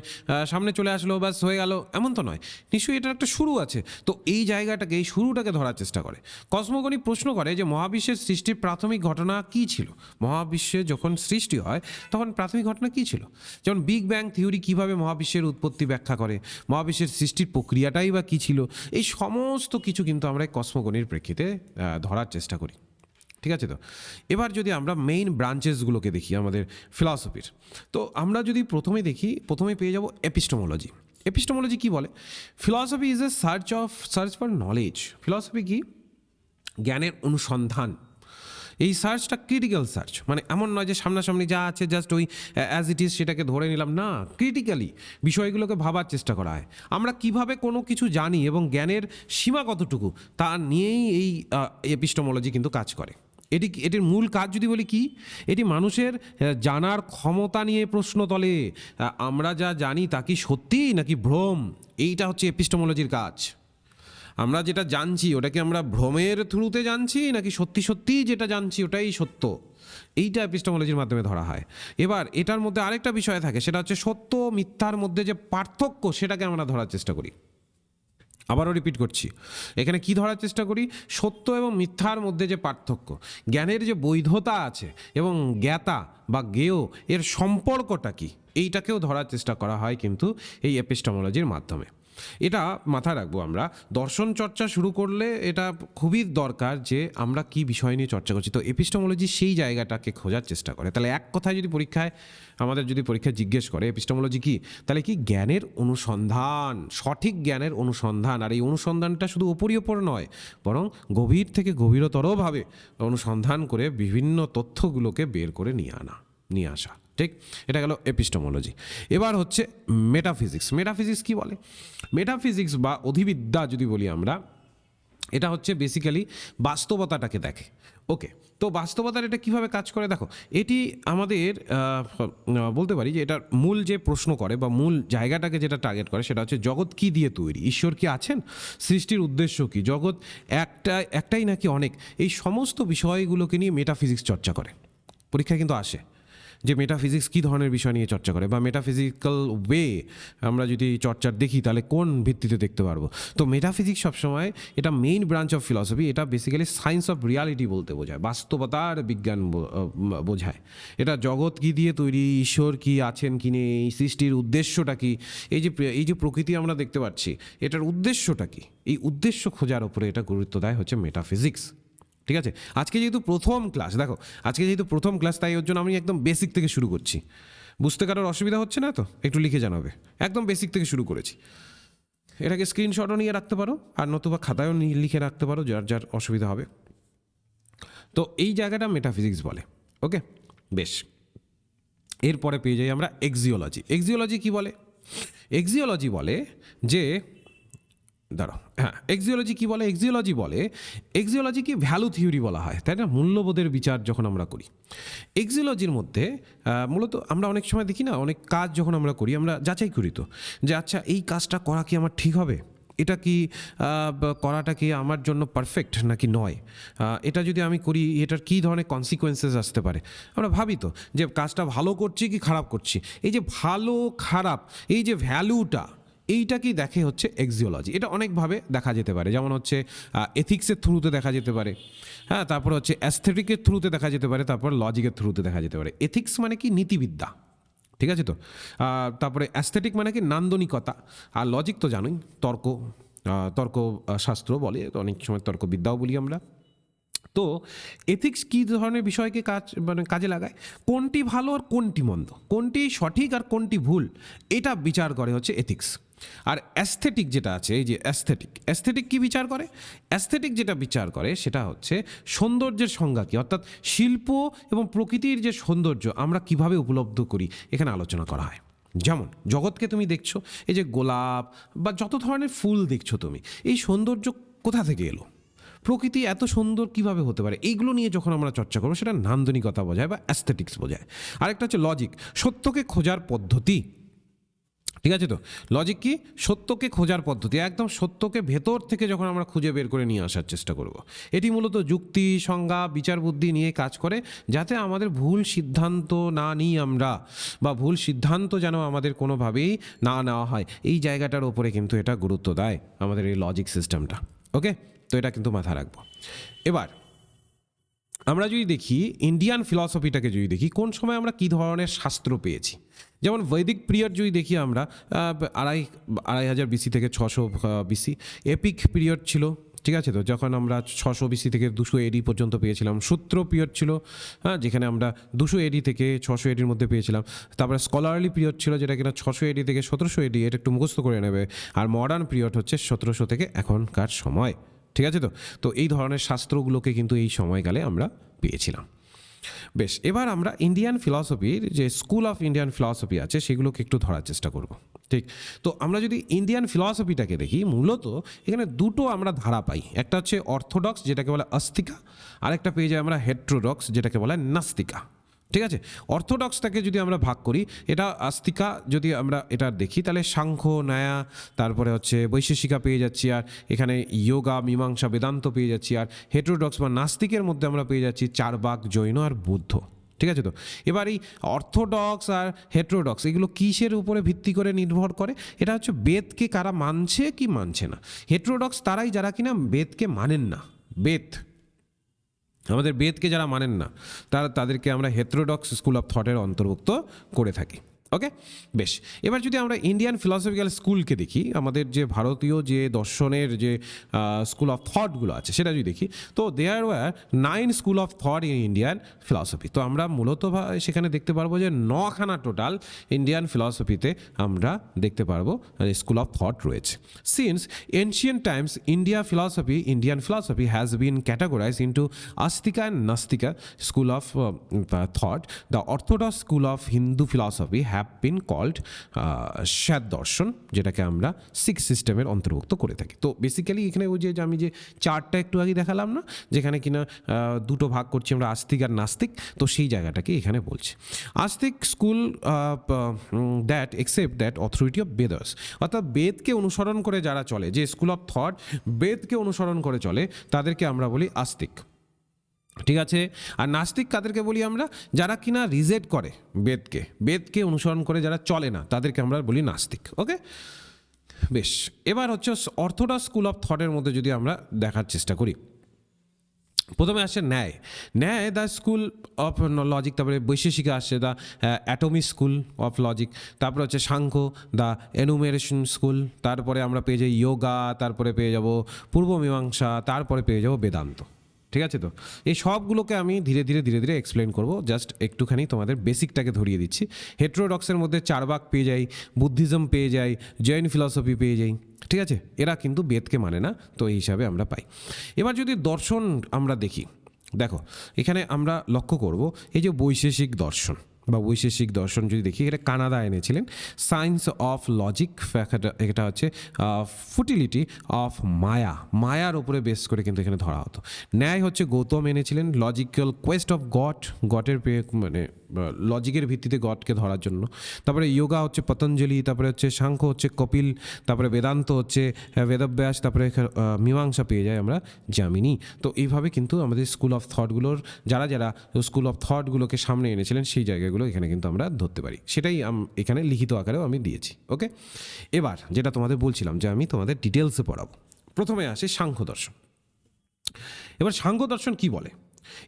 সামনে চলে আসলো, ব্যাস হয়ে গেল, এমন তো নয়। নিশ্চয়ই এটার একটা শুরু আছে। তো এই জায়গাটাকে, এই শুরুটাকে ধরার চেষ্টা করে। কসমোগনি প্রশ্ন করে যে মহাবিশ্বের সৃষ্টির প্রাথমিক ঘটনা কী ছিল। মহাবিশ্বে যখন সৃষ্টি হয় তখন প্রাথমিক ঘটনা কী ছিল? যেমন বিগ ব্যাং থিওরি কীভাবে মহাবিশ্বের উৎপত্তি ব্যাখ্যা করে, মহাবিশ্বের সৃষ্টির প্রক্রিয়াটাই বা কী ছিল, এই সমস্ত কিছু কিন্তু আমরা এই কসমোগনির প্রেক্ষিতে ধরার চেষ্টা করি। ঠিক আছে? তো এবার যদি আমরা মেইন ব্রাঞ্চেসগুলোকে দেখি আমাদের ফিলসফির, তো আমরা যদি প্রথমে দেখি, প্রথমে পেয়ে যাব এপিস্টেমোলজি। এপিস্টেমোলজি কি বলে? Philosophy is A search for knowledge. Philosophy কি? জ্ঞানের অনুসন্ধান। এই সার্চটা ক্রিটিক্যাল সার্চ, মানে এমন নয় যে সামনাসামনি যা আছে জাস্ট ওই অ্যাজ ইট ইজ সেটাকে ধরে নিলাম, না, ক্রিটিক্যালি বিষয়গুলোকে ভাবার চেষ্টা করা হয়। আমরা কিভাবে কোনো কিছু জানি এবং জ্ঞানের সীমা কতটুকু তা নিয়েই এই এপিস্টেমোলজি কিন্তু কাজ করে। এটির মূল কাজ যদি বলি কি, এটি মানুষের জানার ক্ষমতা নিয়ে প্রশ্ন তোলে। আমরা যা জানি তা কি সত্যি নাকি ভ্রম, এইটা হচ্ছে এপিস্টেমোলজির কাজ। আমরা যেটা জানছি ওটা কি আমরা ভ্রমের থ্রুতে জানছি নাকি সত্যি সত্যি যেটা জানছি ওটাই সত্য, এইটা এপিস্টেমোলজির মাধ্যমে ধরা হয়। এবার এটার মধ্যে আরেকটা বিষয় থাকে, সেটা হচ্ছে সত্য মিথ্যার মধ্যে যে পার্থক্য সেটাকে আমরা ধরার চেষ্টা করি। আবারও রিপিট করছি, এখানে কি ধরার চেষ্টা করি? সত্য এবং মিথ্যার মধ্যে যে পার্থক্য, জ্ঞানের যে বৈধতা আছে এবং জ্ঞাতা বা জ্ঞেয় এর সম্পর্কটা কি, এইটাকেও ধরার চেষ্টা করা হয় কিন্তু এই এপিস্টেমোলজির মাধ্যমে। এটা মাথায় রাখবো। আমরা দর্শন চর্চা শুরু করলে এটা খুবই দরকার যে আমরা কি বিষয় নিয়ে চর্চা করছি। তো এপিস্টেমোলজি সেই জায়গাটাকে খোঁজার চেষ্টা করে। তাহলে এক কথায় যদি পরীক্ষায় জিজ্ঞেস করে এপিস্টেমোলজি কি, তাহলে কি? জ্ঞানের অনুসন্ধান, সঠিক জ্ঞানের অনুসন্ধান। আর এই অনুসন্ধানটা শুধু ওপর নয়, বরং গভীর থেকে গভীরতরভাবে অনুসন্ধান করে বিভিন্ন তথ্যগুলোকে বের করে নিয়ে আসা। ঠিক, এটা গেল এপিস্টেমোলজি। এবার হচ্ছে মেটাফিজিক্স। মেটাফিজিক্স কি বলে? মেটাফিজিক্স বা অধিবিদ্যা যদি বলি আমরা, এটা হচ্ছে বেসিক্যালি বাস্তবতাটাকে দেখে। ওকে, তো বাস্তবতার এটা কীভাবে কাজ করে দেখো, এটি আমাদের বলতে পারি যে এটার মূল যে প্রশ্ন করে বা মূল জায়গাটাকে যেটা টার্গেট করে সেটা হচ্ছে জগৎ কি দিয়ে তৈরি, ঈশ্বর কি আছেন, সৃষ্টির উদ্দেশ্য কি, জগৎ একটাই নাকি অনেক, এই সমস্ত বিষয়গুলোকে নিয়ে মেটাফিজিক্স চর্চা করে। পরীক্ষায় কিন্তু আসে যে মেটাফিজিক্স কী ধরনের বিষয় নিয়ে চর্চা করে, বা মেটাফিজিক্যাল ওয়ে আমরা যদি চর্চার দেখি তাহলে কোন ভিত্তিতে দেখতে পারবো। তো মেটাফিজিক্স সবসময় এটা মেইন ব্রাঞ্চ অফ ফিলসফি। এটা বেসিক্যালি সায়েন্স অফ রিয়ালিটি বলতে বোঝায়, বাস্তবতার বিজ্ঞান বোঝায়। এটা জগৎ কী দিয়ে তৈরি, ঈশ্বর কি আছেন কি নেই, সৃষ্টির উদ্দেশ্যটা কি, এই যে প্রকৃতি আমরা দেখতে পাচ্ছি এটার উদ্দেশ্যটা কি, এই উদ্দেশ্য খোঁজার উপরে এটা গুরুত্ব দেয় হচ্ছে মেটাফিজিক্স। ঠিক আছে? আজকে যেহেতু প্রথম ক্লাস, তাই ওর জন্য আমি একদম বেসিক থেকে শুরু করছি। বুঝতে কারোর অসুবিধা হচ্ছে না তো? একটু লিখে জানাবে। একদম বেসিক থেকে শুরু করেছি। এটাকে স্ক্রিনশটও নিয়ে রাখতে পারো, আর নতুবা খাতায়ও লিখে রাখতে পারো, যার অসুবিধা হবে। তো এই জায়গাটা মেটাফিজিক্স বলে। ওকে, বেশ। এরপরে পেয়ে যাই আমরা এক্সিওলজি। এক্সিওলজি কি বলে? এক্সিওলজি বলে যে এক্সিওলজি কি বলে? এক্সিওলজি কি ভ্যালু থিওরি বলা হয়, তাই না? মূল্যবোধের বিচার যখন আমরা করি এক্সিওলজির মধ্যে, মূলত আমরা অনেক সময় দেখি না, অনেক কাজ যখন আমরা করি আমরা যাচাই করি তো, যে আচ্ছা এই কাজটা করা কি আমার ঠিক হবে, এটা কি করাটা কি আমার জন্য পারফেক্ট নাকি নয়, এটা যদি আমি করি এটার কী ধরনের কনসিকোয়েন্সেস আসতে পারে। আমরা ভাবি তো যে কাজটা ভালো করছি কি খারাপ করছি। এই যে ভালো খারাপ, এই যে ভ্যালুটা, এইটাকেই দেখে হচ্ছে এক্সিওলজি। এটা অনেকভাবে দেখা যেতে পারে, যেমন হচ্ছে এথিক্সের থ্রুতে দেখা যেতে পারে, হ্যাঁ, তারপর হচ্ছে অ্যাস্থেটিকের থ্রুতে দেখা যেতে পারে, তারপর লজিকের থ্রুতে দেখা যেতে পারে। এথিক্স মানে কি নীতিবিদ্যা, ঠিক আছে তো। তারপরে অ্যাস্থেটিক মানে কি নান্দনিকতা, আর লজিক তো জানোই তর্ক শাস্ত্র বলে, তো অনেক সময় তর্কবিদ্যাও বলি আমরা। তো এথিক্স কী ধরনের বিষয়কে কাজে লাগায়, কোনটি ভালো আর কোনটি মন্দ, কোনটি সঠিক আর কোনটি ভুল, এটা বিচার করে হচ্ছে এথিক্স। আর অ্যাস্থেটিক যেটা আছে, এই যে অ্যাস্থেটিক কী বিচার করে, অ্যাস্থেটিক যেটা বিচার করে সেটা হচ্ছে সৌন্দর্যের সংজ্ঞা কী, অর্থাৎ শিল্প এবং প্রকৃতির যে সৌন্দর্য আমরা কিভাবে উপলব্ধ করি, এখানে আলোচনা করা হয়। যেমন জগৎকে তুমি দেখছো, এই যে গোলাপ বা যত ধরনের ফুল দেখছো তুমি, এই সৌন্দর্য কোথা থেকে এলো, প্রকৃতি এত সুন্দর কিভাবে হতে পারে, এইগুলো নিয়ে যখন আমরা চর্চা করবো সেটা নান্দনিকতা বোঝায় বা অ্যাস্থেটিক্স বোঝায়। আরেকটা হচ্ছে লজিক, সত্যকে খোঁজার পদ্ধতি, ঠিক আছে তো। লজিক কি, সত্যকে খোঁজার পদ্ধতি, একদম সত্যকে ভেতর থেকে যখন আমরা খুঁজে বের করে নিয়ে আসার চেষ্টা করব। এটি মূলত যুক্তি, সংজ্ঞা, বিচার বুদ্ধি নিয়ে কাজ করে, যাতে আমাদের ভুল সিদ্ধান্ত না নিই আমরা, বা ভুল সিদ্ধান্ত যেন আমাদের কোনোভাবেই না নেওয়া হয়, এই জায়গাটার ওপরে কিন্তু এটা গুরুত্ব দেয় আমাদের এই লজিক সিস্টেমটা। ওকে, তো এটা কিন্তু মাথায় রাখবো। এবার আমরা যদি দেখি ইন্ডিয়ান ফিলসফিটাকে যদি দেখি, কোন সময় আমরা কী ধরনের শাস্ত্র পেয়েছি, যেমন বৈদিক পিরিয়ড যদি দেখি আমরা, 2500 বিসি থেকে 600 বিসি এপিক পিরিয়ড ছিল, ঠিক আছে তো, যখন আমরা 600 বিসি থেকে 200 এডি পর্যন্ত পেয়েছিলাম। সূত্র পিরিয়ড ছিল, হ্যাঁ, যেখানে আমরা 200 এডি থেকে 600 এডির মধ্যে পেয়েছিলাম। তারপরে স্কলারলি পিরিয়ড ছিল, যেটা কিনা 600 এডি থেকে 1700 এডি, এটা একটু মুখস্থ করে নেবে। আর মডার্ন পিরিয়ড হচ্ছে 1700 থেকে এখনকার সময়, ঠিক আছে তো। তো এই ধরনের শাস্ত্রগুলোকে কিন্তু এই সময়কালে আমরা পেয়েছিলাম। বেশ, এবার আমরা ইন্ডিয়ান ফিলসফির যে স্কুল অফ ইন্ডিয়ান ফিলসফি আছে সেগুলোকে একটু ধরার চেষ্টা করব, ঠিক। তো আমরা যদি ইন্ডিয়ান ফিলসফিটাকে দেখি, মূলত এখানে দুটো আমরা ধারা পাই, একটা হচ্ছে অর্থোডক্স যেটাকে বলে আস্তিকা, আর একটা পেয়ে যাই আমরা হেট্রোডক্স যেটাকে বলে নাস্তিকা, ঠিক আছে। অর্থোডক্সটাকে যদি আমরা ভাগ করি, এটা আস্তিকা যদি আমরা এটা দেখি, তাহলে সাংখ্য, ন্যায়া, তারপরে হচ্ছে বৈশেষিকা পেয়ে যাচ্ছি, আর এখানে যোগা, মীমাংসা, বেদান্ত পেয়ে যাচ্ছি। আর হেট্রোডক্স বা নাস্তিকের মধ্যে আমরা পেয়ে যাচ্ছি চারবাক, জৈন আর বুদ্ধ, ঠিক আছে তো। এবার এই অর্থোডক্স আর হেট্রোডক্স এগুলো কিসের উপরে ভিত্তি করে নির্ভর করে, এটা হচ্ছে বেদকে কারা মানছে কি মানছে না। হেট্রোডক্স তারাই যারা কিনা বেদকে মানেন না, আমাদের বেদকে যারা মানেন না, তাদেরকে আমরা হেট্রোডক্স স্কুল অফ থটের অন্তর্ভুক্ত করে থাকি। ওকে, বেশ। এবার যদি আমরা ইন্ডিয়ান ফিলসফিক্যাল স্কুলকে দেখি, আমাদের যে ভারতীয় যে দর্শনের যে স্কুল অফ থটগুলো আছে সেটা যদি দেখি, তো there were 9 school of thought in Indian philosophy. তো আমরা মূলত সেখানে দেখতে পারবো যে 9খানা টোটাল ইন্ডিয়ান ফিলসফিতে আমরা দেখতে পারবো স্কুল অফ থট রয়েছে। Since ancient times Indian philosophy has been categorise into astika and nastika school of thought. The orthodox school of Hindu philosophy have been called শ্বেত দর্শন, যেটাকে আমরা সিক্স সিস্টেমের অন্তর্ভুক্ত করে থাকি। তো বেসিক্যালি এখানে ওই যে আমি যে চারটা একটু আগে দেখালাম না, যেখানে কিনা দুটো ভাগ করছি আমরা আস্তিক আর নাস্তিক, তো সেই জায়গাটাকে এখানে বলছি। আস্তিক school that accept that authority of Vedas, অর্থাৎ বেদকে অনুসরণ করে যারা চলে, যে স্কুল অফ থট বেদকে অনুসরণ করে চলে, তাদেরকে আমরা বলি আস্তিক, ঠিক আছে। আর নাস্তিক কাদেরকে বলি আমরা, যারা কিনা রিজেক্ট করে বেদকে অনুসরণ করে যারা চলে না, তাদেরকে আমরা বলি নাস্তিক। ওকে, বেশ। এবার হচ্ছে অর্থোডক্স স্কুল অফ থটের মধ্যে যদি আমরা দেখার চেষ্টা করি, প্রথমে আসছে ন্যায় দ্য স্কুল অফ লজিক, তারপরে বৈশেষিকা আসছে the atomic school of logic, তারপরে হচ্ছে সাংখ্য দ্য এনুমেরেশন স্কুল, তারপরে আমরা পেয়ে যাই যোগা, তারপরে পেয়ে যাব পূর্ব মীমাংসা, তারপরে পেয়ে যাব বেদান্ত, ঠিক আছে। তো এই সবগুলোকে আমি ধীরে ধীরে এক্সপ্লেন করব, জাস্ট একটুখানি তোমাদের বেসিকটাকে ধরিয়ে দিচ্ছি। হেট্রোডক্সের মধ্যে চারবাক পেয়ে যাই, বুদ্ধিজম পেয়ে যাই, জৈন ফিলসফি পেয়ে যাই, ঠিক আছে। এরা কিন্তু বেদকে মানে না, তো এই হিসাবে আমরা পাই। এবার যদি দর্শন আমরা দেখি, দেখো এখানে আমরা লক্ষ্য করব এই যে বৈশেষিক দর্শন যদি দেখি, এটা কানাডা এনেছিলেন। সায়েন্স অফ লজিক, এটা হচ্ছে ফুটিলিটি অফ মায়ার উপরে বেস করে কিন্তু এখানে ধরা হতো। ন্যায় হচ্ছে গৌতম এনেছিলেন, লজিক্যাল কোয়েস্ট অফ গডের মানে লজিকের ভিত্তিতে গডকে ধরার জন্য। তারপরে যোগা হচ্ছে পতঞ্জলি, তারপরে হচ্ছে সাংখ্য হচ্ছে কপিল, তারপরে বেদান্ত হচ্ছে বেদব্যাস, তারপরে মীমাংসা পেয়ে যায় আমরা যামিনী। তো এইভাবে কিন্তু আমাদের স্কুল অফ থটগুলোর যারা স্কুল অফ থটগুলোকে সামনে এনেছিলেন সেই জায়গাগুলো বিষয়গুলো এখানে কিন্তু আমরা ধরতে পারি, সেটাই এখানে লিখিত আকারেও আমি দিয়েছি। ওকে, এবার যেটা তোমাদের বলছিলাম যে আমি তোমাদের ডিটেলসে পড়াবো। প্রথমে আসে সাংখ্য দর্শন। এবার সাংখ্য দর্শন কি বলে?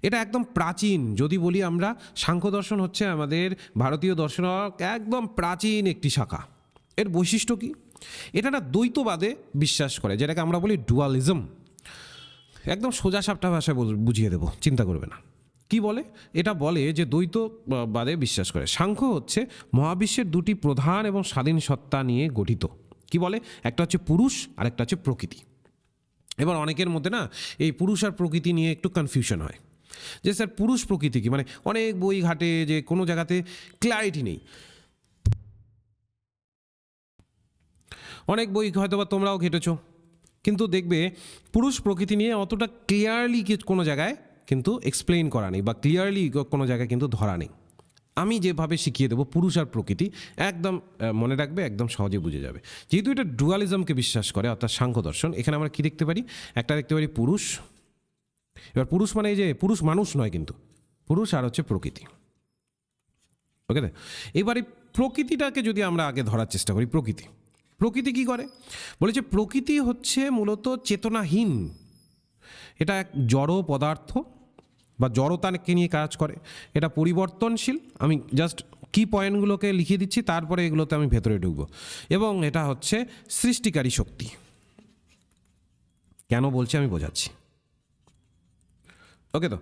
এটা একদম প্রাচীন, যদি বলি আমরা, সাংখ্য দর্শন হচ্ছে আমাদের ভারতীয় দর্শন একদম প্রাচীন একটি শাখা। এর বৈশিষ্ট্য কি? এটা একটা দ্বৈতবাদে বিশ্বাস করে, যেটাকে আমরা বলি ডুয়ালিজম। একদম সোজা সাপটা ভাষায় বুঝিয়ে দেবো, চিন্তা করবে না। কি বলে? এটা বলে যে দ্বৈতবাদে বিশ্বাস করে। সাংখ্য হচ্ছে মহাবিশ্বের দুটি প্রধান এবং স্বাধীন সত্তা নিয়ে গঠিত। কি বলে? একটা হচ্ছে পুরুষ আর একটা হচ্ছে প্রকৃতি। এবার অনেকের মধ্যে না এই পুরুষ আর প্রকৃতি নিয়ে একটু কনফিউশন হয়, যে স্যার পুরুষ প্রকৃতি কি, মানে অনেক বই ঘাটে যে কোনো জায়গাতে ক্ল্যারিটি নেই। অনেক বই হয়তো বা তোমরাও ঘেটেছো, কিন্তু দেখবে পুরুষ প্রকৃতি নিয়ে অতটা ক্লিয়ারলি কোনো জায়গায় কিন্তু এক্সপ্লেইন করা নেই, বা ক্লিয়ারলি কোনো জায়গায় কিন্তু ধরা নেই। আমি যেভাবে শিখিয়ে দেবো পুরুষ আর প্রকৃতি, একদম মনে রাখবে, একদম সহজে বুঝে যাবে। যেহেতু এটা ডুয়ালিজমকে বিশ্বাস করে, অর্থাৎ সাংখ্য দর্শন, এখানে আমরা কী দেখতে পারি? একটা দেখতে পারি পুরুষ। এবার পুরুষ মানে এই যে পুরুষ মানুষ নয়, কিন্তু পুরুষ আর হচ্ছে প্রকৃতি। ওকে, এবারে প্রকৃতিটাকে যদি আমরা আগে ধরার চেষ্টা করি, প্রকৃতি কি করে? বলেছে প্রকৃতি হচ্ছে মূলত চেতনাহীন, এটা এক জড় পদার্থ বা জড়তাকে নিয়ে কাজ করে, এটা পরিবর্তনশীল। আমি জাস্ট কি পয়েন্টগুলোকে লিখিয়ে দিচ্ছি, তারপরে এগুলোতে আমি ভেতরে ঢুকবো। এবং এটা হচ্ছে সৃষ্টিকারী শক্তি। কেন বলছি আমি বোঝাচ্ছি। ওকে, তো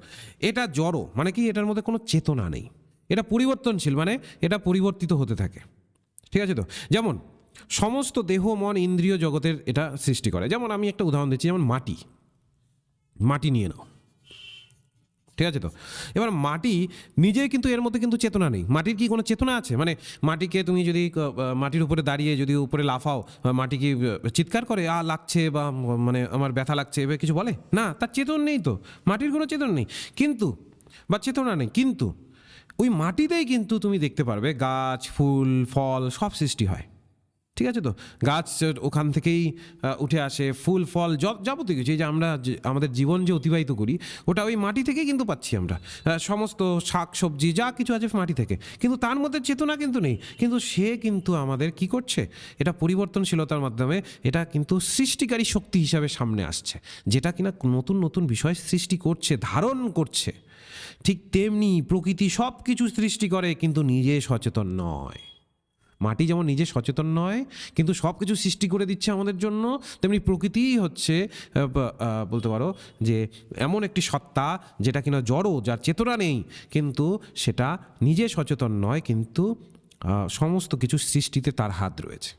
এটা জড় মানে কি? এটার মধ্যে কোনো চেতনা নেই। এটা পরিবর্তনশীল মানে এটা পরিবর্তিত হতে থাকে। ঠিক আছে? তো যেমন সমস্ত দেহ, মন, ইন্দ্রিয় জগতের এটা সৃষ্টি করে। যেমন আমি একটা উদাহরণ দিচ্ছি, যেমন মাটি নিয়ে নাও। ঠিক আছে? তো এবার মাটি নিজেই কিন্তু, এর মধ্যে কিন্তু চেতনা নেই। মাটির কি কোনো চেতনা আছে? মানে মাটিকে তুমি যদি মাটির উপরে দাঁড়িয়ে যদি উপরে লাফাও, মাটি কি চিৎকার করে লাগছে, বা মানে আমার ব্যথা লাগছে, এবার কিছু বলে না? তার চেতন নেই তো, মাটির কোনো চেতন নেই, কিন্তু বা চেতনা নেই, কিন্তু ওই মাটিতেই কিন্তু তুমি দেখতে পারবে গাছ, ফুল, ফল সব সৃষ্টি হয়। ঠিক আছে? তো গাছ ওখান থেকেই উঠে আসে, ফুল, ফল, যাবতীয় কিছু, এই যে আমরা আমাদের জীবন যে অতিবাহিত করি, ওটা ওই মাটি থেকেই কিন্তু পাচ্ছি আমরা। সমস্ত শাক সবজি যা কিছু আছে মাটি থেকে, কিন্তু তার মধ্যে চেতনা কিন্তু নেই। কিন্তু সে কিন্তু আমাদের কি করছে? এটা পরিবর্তনশীলতার মাধ্যমে এটা কিন্তু সৃষ্টিকারী শক্তি হিসাবে সামনে আসছে, যেটা কিনা নতুন নতুন বিষয় সৃষ্টি করছে, ধারণ করছে। ঠিক তেমনি প্রকৃতি সব কিছু সৃষ্টি করে, কিন্তু নিজে সচেতন নয়। মাটি যেমন নিজে সচেতন নয়, কিন্তু সব কিছু সৃষ্টি করে দিচ্ছে আমাদের জন্য, তেমনি প্রকৃতিই হচ্ছে বলতে পারো যে এমন একটি সত্তা যেটা কিনা জড়, যার চেতনা নেই, কিন্তু সেটা নিজে সচেতন নয়, কিন্তু সমস্ত কিছু সৃষ্টিতে তার হাত রয়েছে।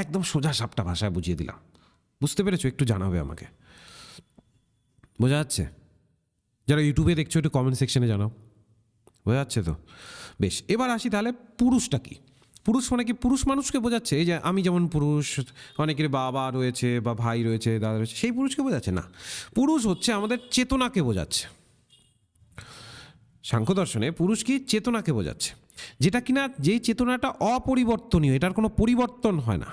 একদম সোজা সাপটা ভাষায় বুঝিয়ে দিলাম। বুঝতে পেরেছো? একটু জানাবে আমাকে, বোঝা যাচ্ছে? যারা ইউটিউবে দেখছো একটু কমেন্ট সেকশনে জানাও, বোঝা যাচ্ছে তো? বেশ, এবার আসি তাহলে পুরুষটা কি। পুরুষ মানে কি? পুরুষ মানুষকে বোঝাচ্ছে, এই যে আমি যেমন পুরুষ, অনেকের বাবা রয়েছে বা ভাই রয়েছে, দাদা রয়েছে, সেই পুরুষকে বোঝাচ্ছে না। পুরুষ হচ্ছে আমাদের চেতনাকে বোঝাচ্ছে। সাংখ্য দর্শনে পুরুষ কি? চেতনাকে বোঝাচ্ছে, যেটা কিনা যেই চেতনাটা অপরিবর্তনীয়, এটার কোনো পরিবর্তন হয় না,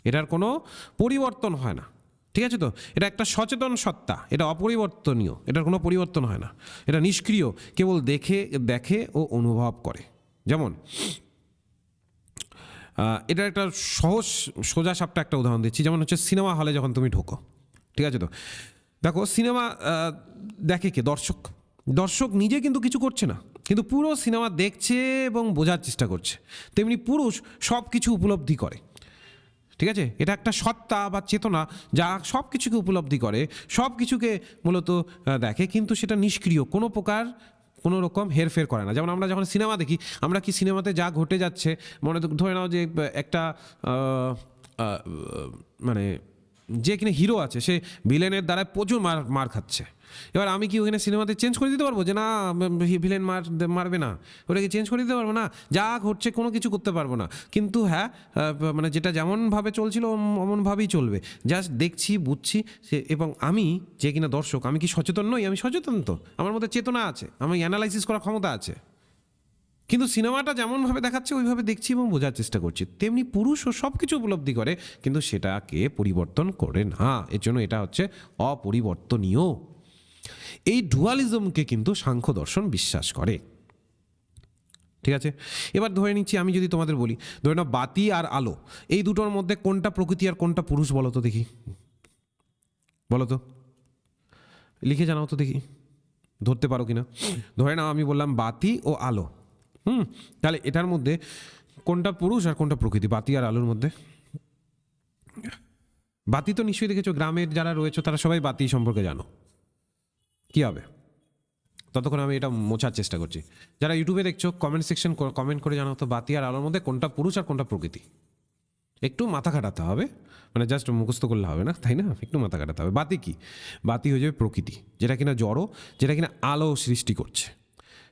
এটার কোনো পরিবর্তন হয় না। ঠিক আছে? তো এটা একটা সচেতন সত্তা, এটা অপরিবর্তনীয়, এটার কোনো পরিবর্তন হয় না, এটা নিষ্ক্রিয়, কেবল দেখে ও অনুভব করে। যেমন এটা একটা সহজ সোজা সাপটা একটা উদাহরণ দিচ্ছি, যেমন হচ্ছে সিনেমা হলে যখন তুমি ঢোকো। ঠিক আছে? তো দেখো সিনেমা দেখে কে? দর্শক নিজে কিন্তু কিছু করছে না, কিন্তু পুরো সিনেমা দেখছে এবং বোঝার চেষ্টা করছে। তেমনি পুরুষ সব কিছু উপলব্ধি করে। ঠিক আছে? এটা একটা সত্তা বা চেতনা যা সব কিছুকে উপলব্ধি করে, সব কিছুকে মূলত দেখে, কিন্তু সেটা নিষ্ক্রিয়, কোনো রকম হেরফের করে না। যেমন আমরা যখন সিনেমা দেখি, আমরা কি সিনেমাতে যা ঘটে যাচ্ছে, ধরে নাও যে একটা মানে যে কিনা হিরো আছে, সে ভিলেনের দ্বারা প্রচুর মার খাচ্ছে। এবার আমি কি ওখানে সিনেমাতে চেঞ্জ করে দিতে পারবো যে না ভিলেন মারবে না? ওটাকে চেঞ্জ করে দিতে পারবো না? যা ঘটছে কোনো কিছু করতে পারবো না, কিন্তু হ্যাঁ মানে যেটা যেমনভাবে চলছিল অমনভাবেই চলবে, জাস্ট দেখছি, বুঝছি। এবং আমি যে কিনা দর্শক, আমি কি সচেতন নই? আমি সচেতন তো, আমার মধ্যে চেতনা আছে, আমি অ্যানালাইসিস করার ক্ষমতা আছে, কিন্তু সিনেমাটা যেমনভাবে দেখাচ্ছে ওইভাবে দেখছি এবং বোঝার চেষ্টা করছি। তেমনি পুরুষও সব কিছু উপলব্ধি করে, কিন্তু সেটাকে পরিবর্তন করে না, এর জন্য এটা হচ্ছে অপরিবর্তনীয়। এই ডুয়ালিজমকে কিন্তু সাংখ্য দর্শন বিশ্বাস করে। ঠিক আছে, এবার ধরে নিচ্ছি আমি যদি তোমাদের বলি, ধরে নাও বাতি আর আলো, এই দুটোর মধ্যে কোনটা প্রকৃতি আর কোনটা পুরুষ বলো তো দেখি, বলো তো, লিখে জানাও তো দেখি, ধরতে পারো কিনা। ধরে নাও আমি বললাম বাতি ও আলো, তাহলে এটার মধ্যে কোনটা পুরুষ আর কোনটা প্রকৃতি, বাতি আর আলোর মধ্যে? বাতি তো নিশ্চয়ই দেখেছো, গ্রামের যারা রয়েছে তারা সবাই বাতি সম্পর্কে জানো। কি হবে? ততক্ষণ আমি এটা মোছার চেষ্টা করছি। যারা ইউটিউবে দেখছো কমেন্ট সেকশন কমেন্ট করে জানাও তো, বাতি আর আলোর মধ্যে কোনটা পুরুষ আর কোনটা প্রকৃতি। একটু মাথা খাটাতে হবে, মানে জাস্ট মুখস্থ করলে হবে না, তাই না? একটু মাথা খাটাতে হবে। বাতি কি? বাতি হয়ে যাবে প্রকৃতি, যেটা কিনা জড়ো, যেটা কিনা আলো সৃষ্টি করছে।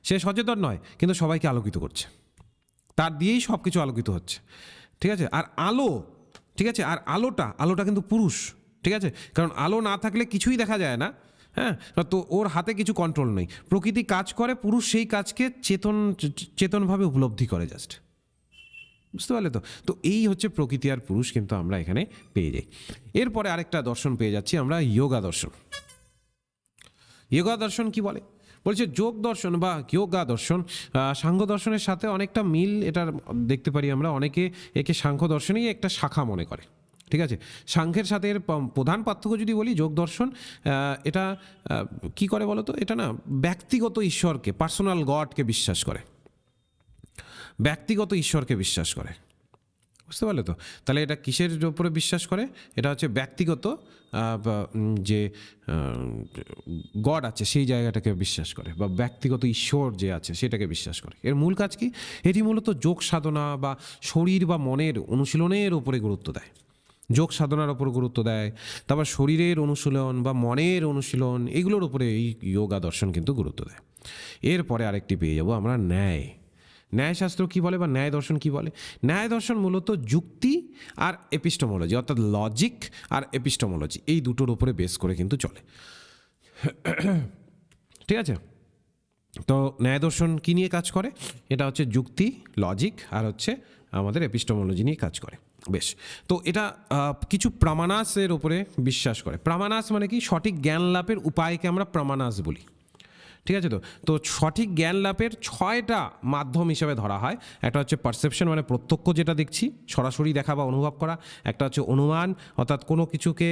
সে সচেতন নয়, কিন্তু সবাইকে আলোকিত করছে, তার দিয়েই সব কিছু আলোকিত হচ্ছে। ঠিক আছে, আর আলো, ঠিক আছে, আর আলোটা কিন্তু পুরুষ। ঠিক আছে, কারণ আলো না থাকলে কিছুই দেখা যায় না। হ্যাঁ, তো ওর হাতে কিছু কন্ট্রোল নেই, প্রকৃতি কাজ করে, পুরুষ সেই কাজকে চেতনভাবে উপলব্ধি করে জাস্ট। বুঝতে পারলে তো? তো এই হচ্ছে প্রকৃতি আর পুরুষ কিন্তু আমরা এখানে পেয়ে যাই। এরপরে আরেকটা দর্শন পেয়ে যাচ্ছি আমরা, যোগা দর্শন। যোগা দর্শন কি বলে? বলছে যোগ দর্শন বা যোগা দর্শন সাংখ্য দর্শনের সাথে অনেকটা মিল এটার দেখতে পারি আমরা। অনেকে একে সাংখ্য দর্শনেই একটা শাখা মনে করে। ঠিক আছে, সাংখ্যের সাথে এর প্রধান পার্থক্য যদি বলি, যোগ দর্শন এটা কি করে বলো তো, এটা না ব্যক্তিগত ঈশ্বরকে, পার্সোনাল গডকে বিশ্বাস করে, ব্যক্তিগত ঈশ্বরকে বিশ্বাস করে। বুঝতে পারলে তো? তাহলে এটা কিসের উপরে বিশ্বাস করে? এটা হচ্ছে ব্যক্তিগত যে গড আছে সেই জায়গাটাকে বিশ্বাস করে, বা ব্যক্তিগত ঈশ্বর যে আছে সেটাকে বিশ্বাস করে। এর মূল কাজ কি? এটি মূলত যোগ সাধনা বা শরীর বা মনের অনুশীলনের উপরে গুরুত্ব দেয়। যোগ সাধনার উপর গুরুত্ব দেয়, তারপর শরীরের অনুশীলন বা মনের অনুশীলন, এগুলোর উপরে এই যোগা দর্শন কিন্তু গুরুত্ব দেয়। এরপরে আরেকটি পেয়ে যাবো আমরা, ন্যায়। ন্যায়শাস্ত্র কী বলে বা ন্যায় দর্শন কী বলে? ন্যায় দর্শন মূলত যুক্তি আর এপিস্টোমোলজি, অর্থাৎ লজিক আর এপিস্টোমোলজি, এই দুটোর উপরে বেস করে কিন্তু চলে। ঠিক আছে, তো ন্যায় দর্শন কী নিয়ে কাজ করে? এটা হচ্ছে যুক্তি, লজিক আর হচ্ছে আমাদের এপিস্টোমোলজি নিয়ে কাজ করে। বেশ, তো এটা কিছু প্রামানাসের উপরে বিশ্বাস করে। প্রামানাস মানে কি? সঠিক জ্ঞান লাভের উপায়কে আমরা প্রামানাস বলি। ঠিক আছে, তো সঠিক জ্ঞান লাভের 6টা মাধ্যম হিসেবে ধরা হয়। একটা হচ্ছে পারসেপশন, মানে প্রত্যক্ষ যেটা দেখছি, সরাসরি দেখা বা অনুভব করা। একটা হচ্ছে অনুমান, অর্থাৎ কোনো কিছুকে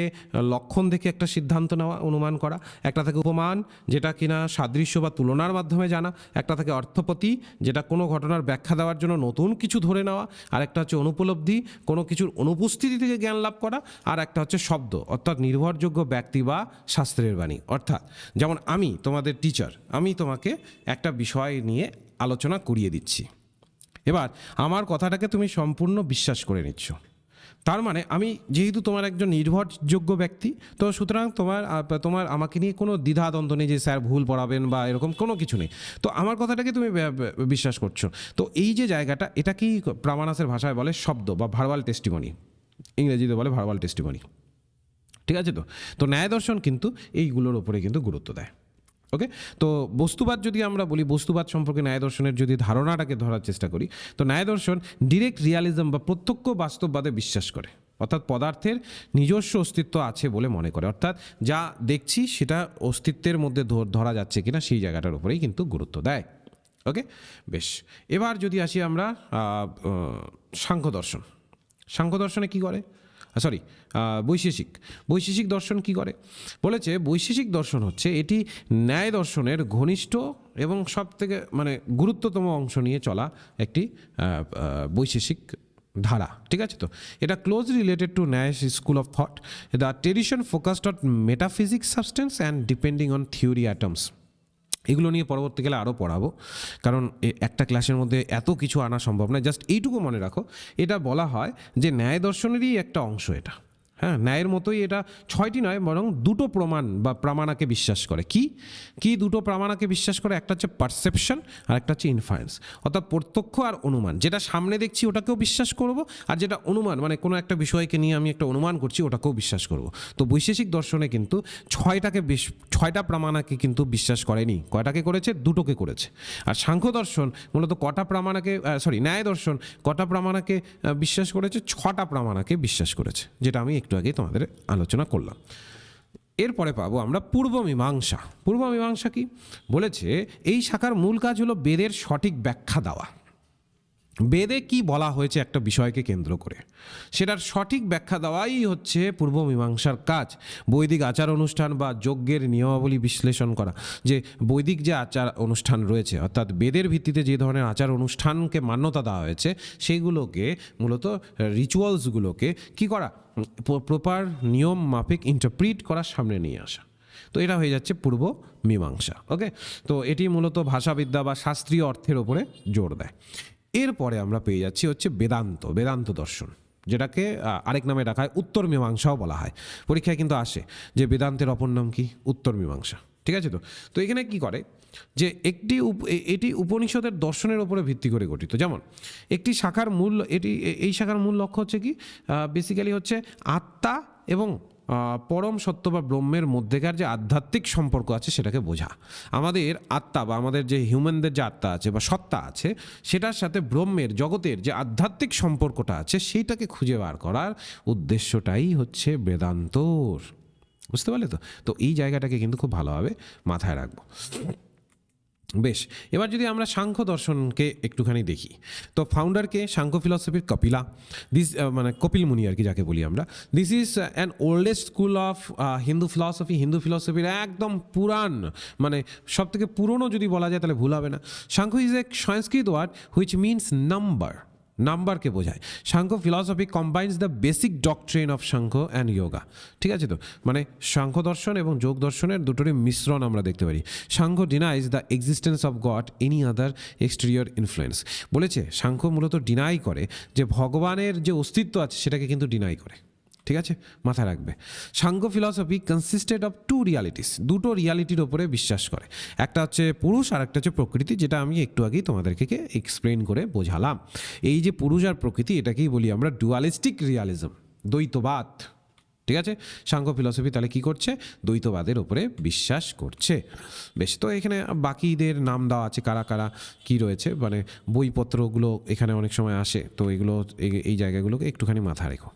লক্ষণ দেখে একটা সিদ্ধান্ত নেওয়া, অনুমান করা। একটা থেকে উপমান, যেটা কিনা সাদৃশ্য বা তুলনার মাধ্যমে জানা। একটা থেকে অর্থপতি, যেটা কোনো ঘটনার ব্যাখ্যা দেওয়ার জন্য নতুন কিছু ধরে নেওয়া। আর একটা হচ্ছে অনুপলব্ধি, কোনো কিছুর অনুপস্থিতি থেকে জ্ঞান লাভ করা। আর একটা হচ্ছে শব্দ, অর্থাৎ নির্ভরযোগ্য ব্যক্তি বা শাস্ত্রের বাণী। অর্থাৎ যেমন আমি তোমাদের টিচার, আমি তোমাকে একটা বিষয় নিয়ে আলোচনা করিয়ে দিচ্ছি, এবার আমার কথাটাকে তুমি সম্পূর্ণ বিশ্বাস করে নিচ্ছ। তার মানে আমি যেহেতু তোমার একজন নির্ভরযোগ্য ব্যক্তি, তো সুতরাং তোমার আমাকে নিয়ে কোনো দ্বিধাদ্বন্দ্ব নেই যে স্যার ভুল পড়াবেন বা এরকম কোনো কিছু নেই। তো আমার কথাটাকে তুমি বিশ্বাস করছো। তো এই যে জায়গাটা, এটা কি প্রামানাসের ভাষায় বলে শব্দ বা ভার্বাল টেস্টিমনি, ইংরেজিতে বলে ভার্বাল টেস্টিমনি। ঠিক আছে, তো ন্যায় দর্শন কিন্তু এইগুলোর ওপরে কিন্তু গুরুত্ব দেয়। ওকে, তো বস্তুবাদ যদি আমরা বলি, বস্তুবাদ সম্পর্কে ন্যায় দর্শনের যদি ধারণাটাকে ধরার চেষ্টা করি, তো ন্যায় দর্শন ডিরেক্ট রিয়ালিজম বা প্রত্যক্ষ বাস্তববাদে বিশ্বাস করে। অর্থাৎ পদার্থের নিজস্ব অস্তিত্ব আছে বলে মনে করে, অর্থাৎ যা দেখছি সেটা অস্তিত্বের মধ্যে ধরা যাচ্ছে কিনা সেই জায়গাটার উপরেই কিন্তু গুরুত্ব দেয়। ওকে, বেশ, এবার যদি আসি আমরা সাংখ্য দর্শন। সাংখ্য দর্শনে কী করে? বৈশেষিক দর্শন কি করে? বলেছে বৈশেষিক দর্শন হচ্ছে এটি ন্যায় দর্শনের ঘনিষ্ঠ এবং সব থেকে মানে গুরুত্বতম অংশ নিয়ে চলা একটি বৈশেষিক ধারা। ঠিক আছে, তো এটা ক্লোজলি রিলেটেড টু ন্যায় school of thought. The tradition focused on metaphysics substance and depending on theory atoms. এগুলো নিয়ে পরবর্তীকালে আরও পড়াবো, কারণ একটা ক্লাসের মধ্যে এত কিছু আনা সম্ভব নয়। জাস্ট এইটুকু মনে রাখো, এটা বলা হয় যে ন্যায় দর্শনেরই একটা অংশ এটা। হ্যাঁ, ন্যায়ের মতোই এটা 6টি নয়, বরং 2টো প্রমাণ বা প্রামাণাকে বিশ্বাস করে। কি 2টো প্রামাণাকে বিশ্বাস করে? একটা হচ্ছে পারসেপশন আর একটা হচ্ছে ইনফারেন্স, অর্থাৎ প্রত্যক্ষ আর অনুমান। যেটা সামনে দেখছি ওটাকেও বিশ্বাস করব, আর যেটা অনুমান মানে কোনো একটা বিষয়কে নিয়ে আমি একটা অনুমান করছি ওটাকেও বিশ্বাস করব। তো বৈশেষিক দর্শনে কিন্তু 6টা প্রামাণাকে কিন্তু বিশ্বাস করেনি। কয়টাকে করেছে? 2টোকে করেছে। আর সাংখ্য দর্শন মূলত ন্যায় দর্শন কটা প্রামাণাকে বিশ্বাস করেছে? 6টা প্রামাণাকে বিশ্বাস করেছে, যেটা আমি একটু আগে তোমাদের আলোচনা করলাম। এরপরে পাবো আমরা পূর্ব মীমাংসা। পূর্ব মীমাংসা কি বলেছে? এই শাখার মূল কাজ হলো বেদের সঠিক ব্যাখ্যা দেওয়া। বেদে কি বলা হয়েছে একটা বিষয়কে কেন্দ্র করে সেটার সঠিক ব্যাখ্যা দেওয়াই হচ্ছে পূর্ব মীমাংসার কাজ। বৈদিক আচার অনুষ্ঠান বা যজ্ঞের নিয়মাবলী বিশ্লেষণ করা, যে বৈদিক যে আচার অনুষ্ঠান রয়েছে অর্থাৎ বেদের ভিত্তিতে যে ধরনের আচার অনুষ্ঠানকে মান্যতা দেওয়া হয়েছে সেইগুলোকে মূলত রিচুয়ালসগুলোকে কি করা, প্রপার নিয়ম মাফিক ইন্টারপ্রিট করার সামনে নিয়ে আসা। তো এটা হয়ে যাচ্ছে পূর্ব মীমাংসা। ওকে, তো এটি মূলত ভাষাবিদ্যা বা শাস্ত্রীয় অর্থের ওপরে জোর দেয়। এরপরে আমরা পেয়ে যাচ্ছি হচ্ছে বেদান্ত, বেদান্ত দর্শন, যেটাকে আরেক নামে ডাকা হয় উত্তর মীমাংসাও বলা হয়। পরীক্ষায় কিন্তু আসে যে বেদান্তের অপর নাম কি, উত্তর মীমাংসা। ঠিক আছে? তো এখানে কি করে যে এটি উপনিষদের দর্শনের ওপরে ভিত্তি করে গঠিত। যেমন একটি শাখার মূল এই শাখার মূল লক্ষ্য হচ্ছে কি, বেসিক্যালি হচ্ছে আত্মা এবং পরম সত্য বা ব্রহ্মের মধ্যেকার যে আধ্যাত্মিক সম্পর্ক আছে সেটাকে বোঝা। আমাদের আত্মা বা আমাদের যে হিউম্যানদের যে আত্মা আছে বা সত্তা আছে সেটার সাথে ব্রহ্মের জগতের যে আধ্যাত্মিক সম্পর্কটা আছে সেইটাকে খুঁজে বার করার উদ্দেশ্যটাই হচ্ছে বেদান্তর। বুঝতে পারলে? তো এই জায়গাটাকে কিন্তু খুব ভালোভাবে মাথায় রাখবো। বেশ, এবার যদি আমরা সাংখ্য দর্শনকে একটুখানি দেখি, তো ফাউন্ডারকে সাংখ্য ফিলসফির কপিলা, মানে কপিল মুনি আর কি যাকে বলি আমরা। This is an oldest school of Hindu ফিলসফির একদম পুরান, মানে সব থেকে পুরনো যদি বলা যায় তাহলে ভুল হবে না। Samkhya is a Sanskrit word which means নাম্বারকে বোঝায়। Samkhya philosophy combines the basic doctrine of Samkhya and yoga. ঠিক আছে? তো মানে সাংখ্য দর্শন এবং যোগ দর্শনের দুটোরই মিশ্রণ আমরা দেখতে পারি। Samkhya denies the existence of god any other exterior influence. বলেছে সাংখ্য মূলত ডিনাই করে যে ভগবানের যে অস্তিত্ব আছে সেটাকে কিন্তু ডিনাই করে। ঠিক আছে, মাথায় রাখবে। Samkhya philosophy consisted of two realities, দুটো রিয়ালিটির ওপরে বিশ্বাস করে। একটা হচ্ছে পুরুষ আর একটা হচ্ছে প্রকৃতি, যেটা আমি একটু আগেই তোমাদেরকে এক্সপ্লেন করে বোঝালাম। এই যে পুরুষ আর প্রকৃতি এটাকেই বলি আমরা ডুয়ালিস্টিক রিয়ালিজম, দ্বৈতবাদ। ঠিক আছে, সাংখ্য ফিলসফি তাহলে কি করছে? দ্বৈতবাদের ওপরে বিশ্বাস করছে। বেশ, তো এখানে বাকিদের নাম দেওয়া আছে কারা কারা কি রয়েছে, মানে বইপত্রগুলো এখানে অনেক সময় আসে, তো এগুলো এই জায়গাগুলোকে একটুখানি মাথা রেখো।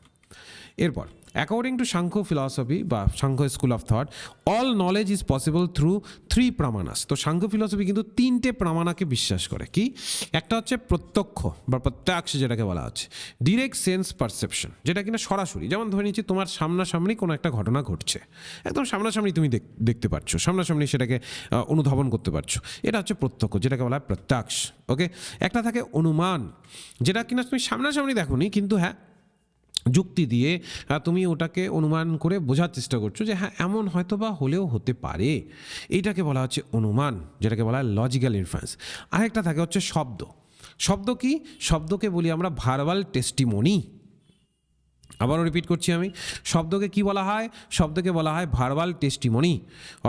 এরপর অ্যাকর্ডিং টু সাংখ্য ফিলসফি বা Samkhya school of thought, all knowledge is possible through 3 প্রামানাস। তো সাংখ্য ফিলসফি কিন্তু 3টে প্রামাণাকে বিশ্বাস করে। কি? একটা হচ্ছে প্রত্যক্ষ বা প্রত্যক্ষ, যেটাকে বলা হচ্ছে ডিরেক্ট সেন্স পারসেপশন, যেটা কিনা সরাসরি, যেমন ধরে নিচ্ছি তোমার সামনাসামনি কোনো একটা ঘটনা ঘটছে, একদম সামনাসামনি তুমি দেখতে পাচ্ছ, সামনাসামনি সেটাকে অনুধাবন করতে পারছো, এটা হচ্ছে প্রত্যক্ষ, যেটাকে বলা হয় প্রত্যক্ষ। ওকে, একটা থাকে অনুমান, যেটা কিনা তুমি সামনাসামনি দেখোনি কিন্তু হ্যাঁ যুক্তি দিয়ে তুমি ওটাকে অনুমান করে বোঝার চেষ্টা করছো যে হ্যাঁ এমন হয়তো বা হলেও হতে পারে, এইটাকে বলা হচ্ছে অনুমান, যেটাকে বলা হয় লজিক্যাল ইনফারেন্স। আরেকটা থাকে হচ্ছে শব্দ কি? শব্দকে বলি আমরা ভার্বাল টেস্টিমনি। আবারও রিপিট করছি আমি, শব্দকে কি বলা হয়? শব্দকে বলা হয় ভার্বাল টেস্টিমনি।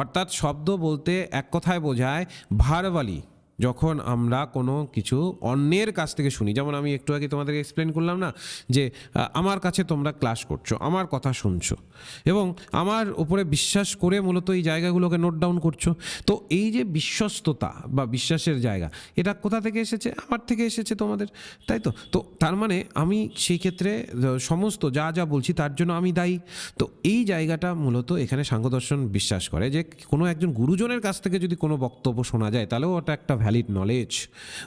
অর্থাৎ শব্দ বলতে এক কথায় বোঝায় ভার্বালি, যখন আমরা কোনো কিছু অন্যের কাছ থেকে শুনি। যেমন আমি একটু আগে তোমাদেরকে এক্সপ্লেন করলাম না যে আমার কাছে তোমরা ক্লাস করছো, আমার কথা শুনছো এবং আমার উপরে বিশ্বাস করে মূলত এই জায়গাগুলোকে নোট ডাউন করছো। তো এই যে বিশ্বস্ততা বা বিশ্বাসের জায়গা, এটা কোথা থেকে এসেছে? আমার থেকে এসেছে তোমাদের, তাই তো? তো তার মানে আমি সেই ক্ষেত্রে সমস্ত যা বলছি তার জন্য আমি দায়ী। তো এই জায়গাটা মূলত এখানে সাংখ্য দর্শন বিশ্বাস করে যে কোনো একজন গুরুজনের কাছ থেকে যদি কোনো বক্তব্য শোনা যায় তাহলেও ওটা একটা ভ্যালিড নলেজ,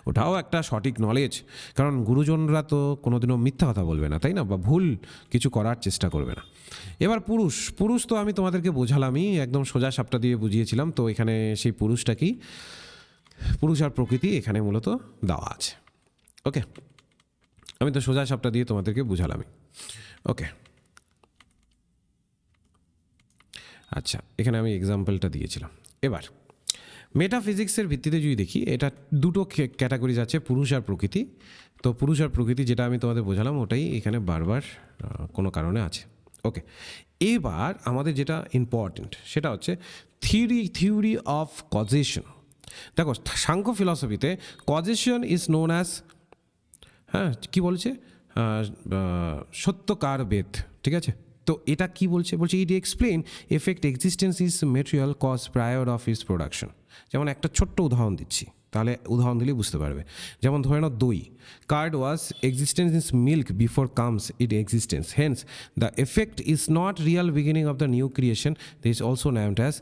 ওটাও একটা সঠিক নলেজ। কারণ গুরুজনরা তো কোনোদিনও মিথ্যা কথা বলবে না, তাই না? বা ভুল কিছু করার চেষ্টা করবে না। এবার পুরুষ তো আমি তোমাদেরকে বোঝালামই, একদম সোজা সাপটা দিয়ে বুঝিয়েছিলাম। তো এখানে সেই পুরুষটা কি, পুরুষ আর প্রকৃতি এখানে মূলত দেওয়া আছে। ওকে, আমি তো সোজা সাপটা দিয়ে তোমাদেরকে বুঝালামই। ওকে, আচ্ছা, এখানে আমি এক্সাম্পলটা দিয়েছিলাম। এবার মেটাফিজিক্সের ভিত্তিতে যদি দেখি, এটা দুটো ক্যাটাগরিজ আছে, পুরুষ আর প্রকৃতি। তো পুরুষ আর প্রকৃতি যেটা আমি তোমাদের বোঝালাম ওটাই এখানে বারবার কোনো কারণে আছে। ওকে, এবার আমাদের যেটা ইম্পর্টেন্ট সেটা হচ্ছে থিওরি অফ কজেশন। দেখো সাংখ্য ফিলসফিতে কজেশন ইজ নোন অ্যাজ, হ্যাঁ কী বলছে, সত্যকার বেদ। ঠিক আছে, তো এটা কি বলছে? It explain effect existence is material cause prior of is production. যেমন একটা ছোট্ট উদাহরণ দিচ্ছি, তাহলে উদাহরণ দিলেই বুঝতে পারবে। যেমন ধরে নাও দই, curd was existence is milk before comes it existence, hence the effect is not real beginning of the new creation, this also known as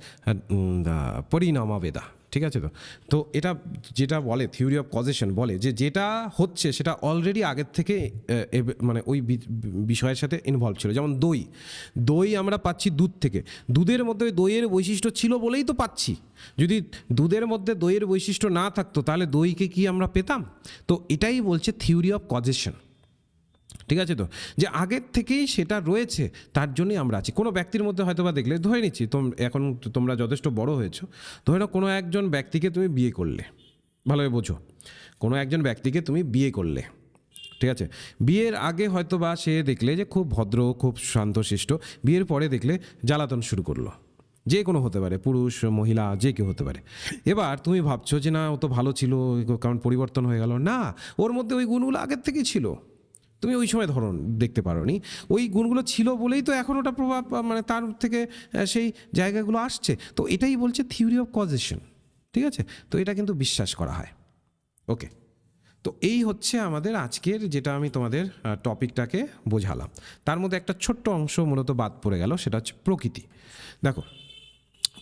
the parinamavada. ঠিক আছে, তো এটা যেটা বলে থিওরি অফ কজেশন বলে যে যেটা হচ্ছে সেটা অলরেডি আগের থেকে মানে ওই বিষয়ের সাথে ইনভলভ ছিল। যেমন দই, দই আমরা পাচ্ছি দুধ থেকে, দুধের মধ্যে দইয়ের বৈশিষ্ট্য ছিল বলেই তো পাচ্ছি। যদি দুধের মধ্যে দইয়ের বৈশিষ্ট্য না থাকতো তাহলে দইকে কি আমরা পেতাম? তো এটাই বলছে থিওরি অফ কজেশন। ঠিক আছে, তো যে আগের থেকেই সেটা রয়েছে তার জন্যই আমরা আছি। কোনো ব্যক্তির মধ্যে হয়তো বা দেখলে, ধরে নিচ্ছি এখন তোমরা যথেষ্ট বড় হয়েছো, ধরে নাও কোনো একজন ব্যক্তিকে তুমি বিয়ে করলে, ভালোভাবে বোঝো, কোনো একজন ব্যক্তিকে তুমি বিয়ে করলে, ঠিক আছে, বিয়ের আগে হয়তো বা সে দেখলে যে খুব ভদ্র, খুব শান্তশিষ্ট, বিয়ের পরে দেখলে জ্বালাতন শুরু করলো, যে কোনো হতে পারে, পুরুষ মহিলা যে কেউ হতে পারে। এবার তুমি ভাবছো যে না ও তো ভালো ছিল, কারণ পরিবর্তন হয়ে গেল। না, ওর মধ্যে ওই গুণগুলো আগের থেকেই ছিল, তুমি ওই সময় ধরুন দেখতে পারো নি, ওই গুণগুলো ছিল বলেই তো এখন ওটা প্রভাব, মানে তার থেকে সেই জায়গাগুলো আসছে। তো এটাই বলছে থিওরি অফ কজেশন। ঠিক আছে, তো এটা কিন্তু বিশ্বাস করা হয়। ওকে, তো এই হচ্ছে আমাদের আজকের যেটা আমি তোমাদের টপিকটাকে বোঝালাম। তার মধ্যে একটা ছোট্ট অংশ মূলত বাদ পড়ে গেল, সেটা হচ্ছে প্রকৃতি। দেখো,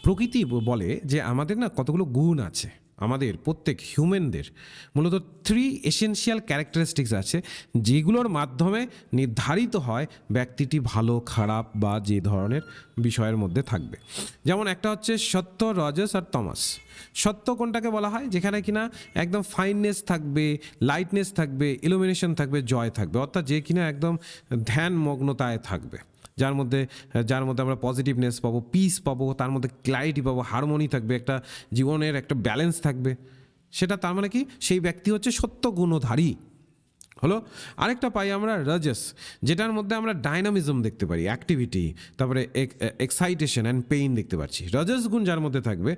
প্রকৃতি বলে যে আমাদের না কতগুলো গুণ আছে, আমাদের প্রত্যেক হিউম্যানদের মূলত 3 এসেনশিয়াল ক্যারেক্টারিস্টিক্স আছে, যেগুলোর মাধ্যমে নির্ধারিত হয় ব্যক্তিটি ভালো খারাপ বা যে ধরনের বিষয়ের মধ্যে থাকবে। যেমন একটা হচ্ছে সত্য, রজস আর তমস। সত্য কোনটাকে বলা হয়? যেখানে কিনা একদম ফাইননেস থাকবে, লাইটনেস থাকবে, ইলুমিনেশন থাকবে, জয় থাকবে, অর্থাৎ যে কিনা একদম ধ্যান মগ্নতায় থাকবে, যার মধ্যে আমরা পজিটিভনেস পাবো, পিস পাবো, তার মধ্যে ক্ল্যারিটি পাবো, হারমোনি থাকবে, একটা জীবনের একটা ব্যালেন্স থাকবে। সেটা তার মানে কি, সেই ব্যক্তি হচ্ছে সত্য গুণধারী হলো। আরেকটা পাই আমরা রজস, যেটার মধ্যে আমরা ডাইনামিজম দেখতে পারি, অ্যাক্টিভিটি, তারপরে এক্সাইটেশন অ্যান্ড পেইন দেখতে পাচ্ছি। রজস গুণ যার মধ্যে থাকবে,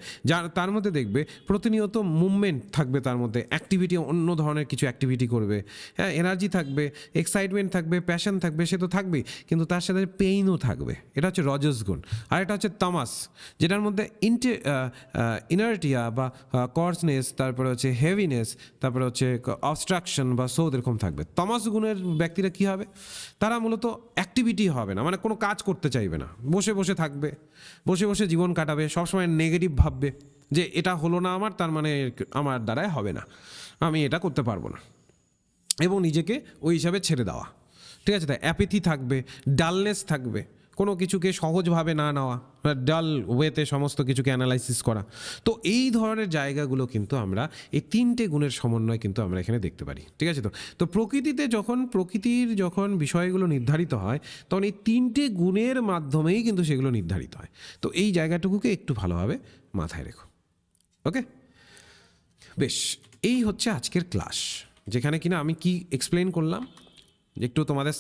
তার মধ্যে দেখবে প্রতিনিয়ত মুভমেন্ট থাকবে, তার মধ্যে অ্যাক্টিভিটি, অন্য ধরনের কিছু অ্যাক্টিভিটি করবে, হ্যাঁ, এনার্জি থাকবে, এক্সাইটমেন্ট থাকবে, প্যাশন থাকবে, সে তো থাকবেই, কিন্তু তার সাথে পেইনও থাকবে। এটা হচ্ছে রজস গুণ। আর এটা হচ্ছে তামাস, যেটার মধ্যে ইনার্টিয়া বা কর্সনেস, তারপরে হচ্ছে হেভিনেস, তারপরে হচ্ছে অবস্ট্রাকশন বা সৌদ, এরকম থাকবে। তামাস গুণের ব্যক্তিরা কি হবে? তারা মূলত অ্যাক্টিভিটি হবে না, মানে কোনো কাজ করতে চাইবে না, বসে বসে থাকবে, বসে বসে জীবন কাটাবে, সবসময় নেগেটিভ ভাববে যে এটা হলো না আমার, তার মানে আমার দ্বারাই হবে না, আমি এটা করতে পারবো না, এবং নিজেকে ওই হিসাবে ছেড়ে দেওয়া। ঠিক আছে, তাই অ্যাপিথি থাকবে, ডালনেস থাকবে, কোনো কিছুকে সহজভাবে না নেওয়া, ডাল ওয়েতে সমস্ত কিছুকে অ্যানালাইসিস করা। তো এই ধরনের জায়গাগুলো কিন্তু আমরা এই 3টে গুণের সমন্বয় কিন্তু আমরা এখানে দেখতে পারি। ঠিক আছে, তো প্রকৃতিতে প্রকৃতির যখন বিষয়গুলো নির্ধারিত হয়, তখন এই 3টে গুণের মাধ্যমেই কিন্তু সেগুলো নির্ধারিত হয়। তো এই জায়গাটুকুকে একটু ভালোভাবে মাথায় রেখো। ওকে, বেশ, এই হচ্ছে আজকের ক্লাস, যেখানে কিনা আমি কি এক্সপ্লেন করলাম একটু তোমাদের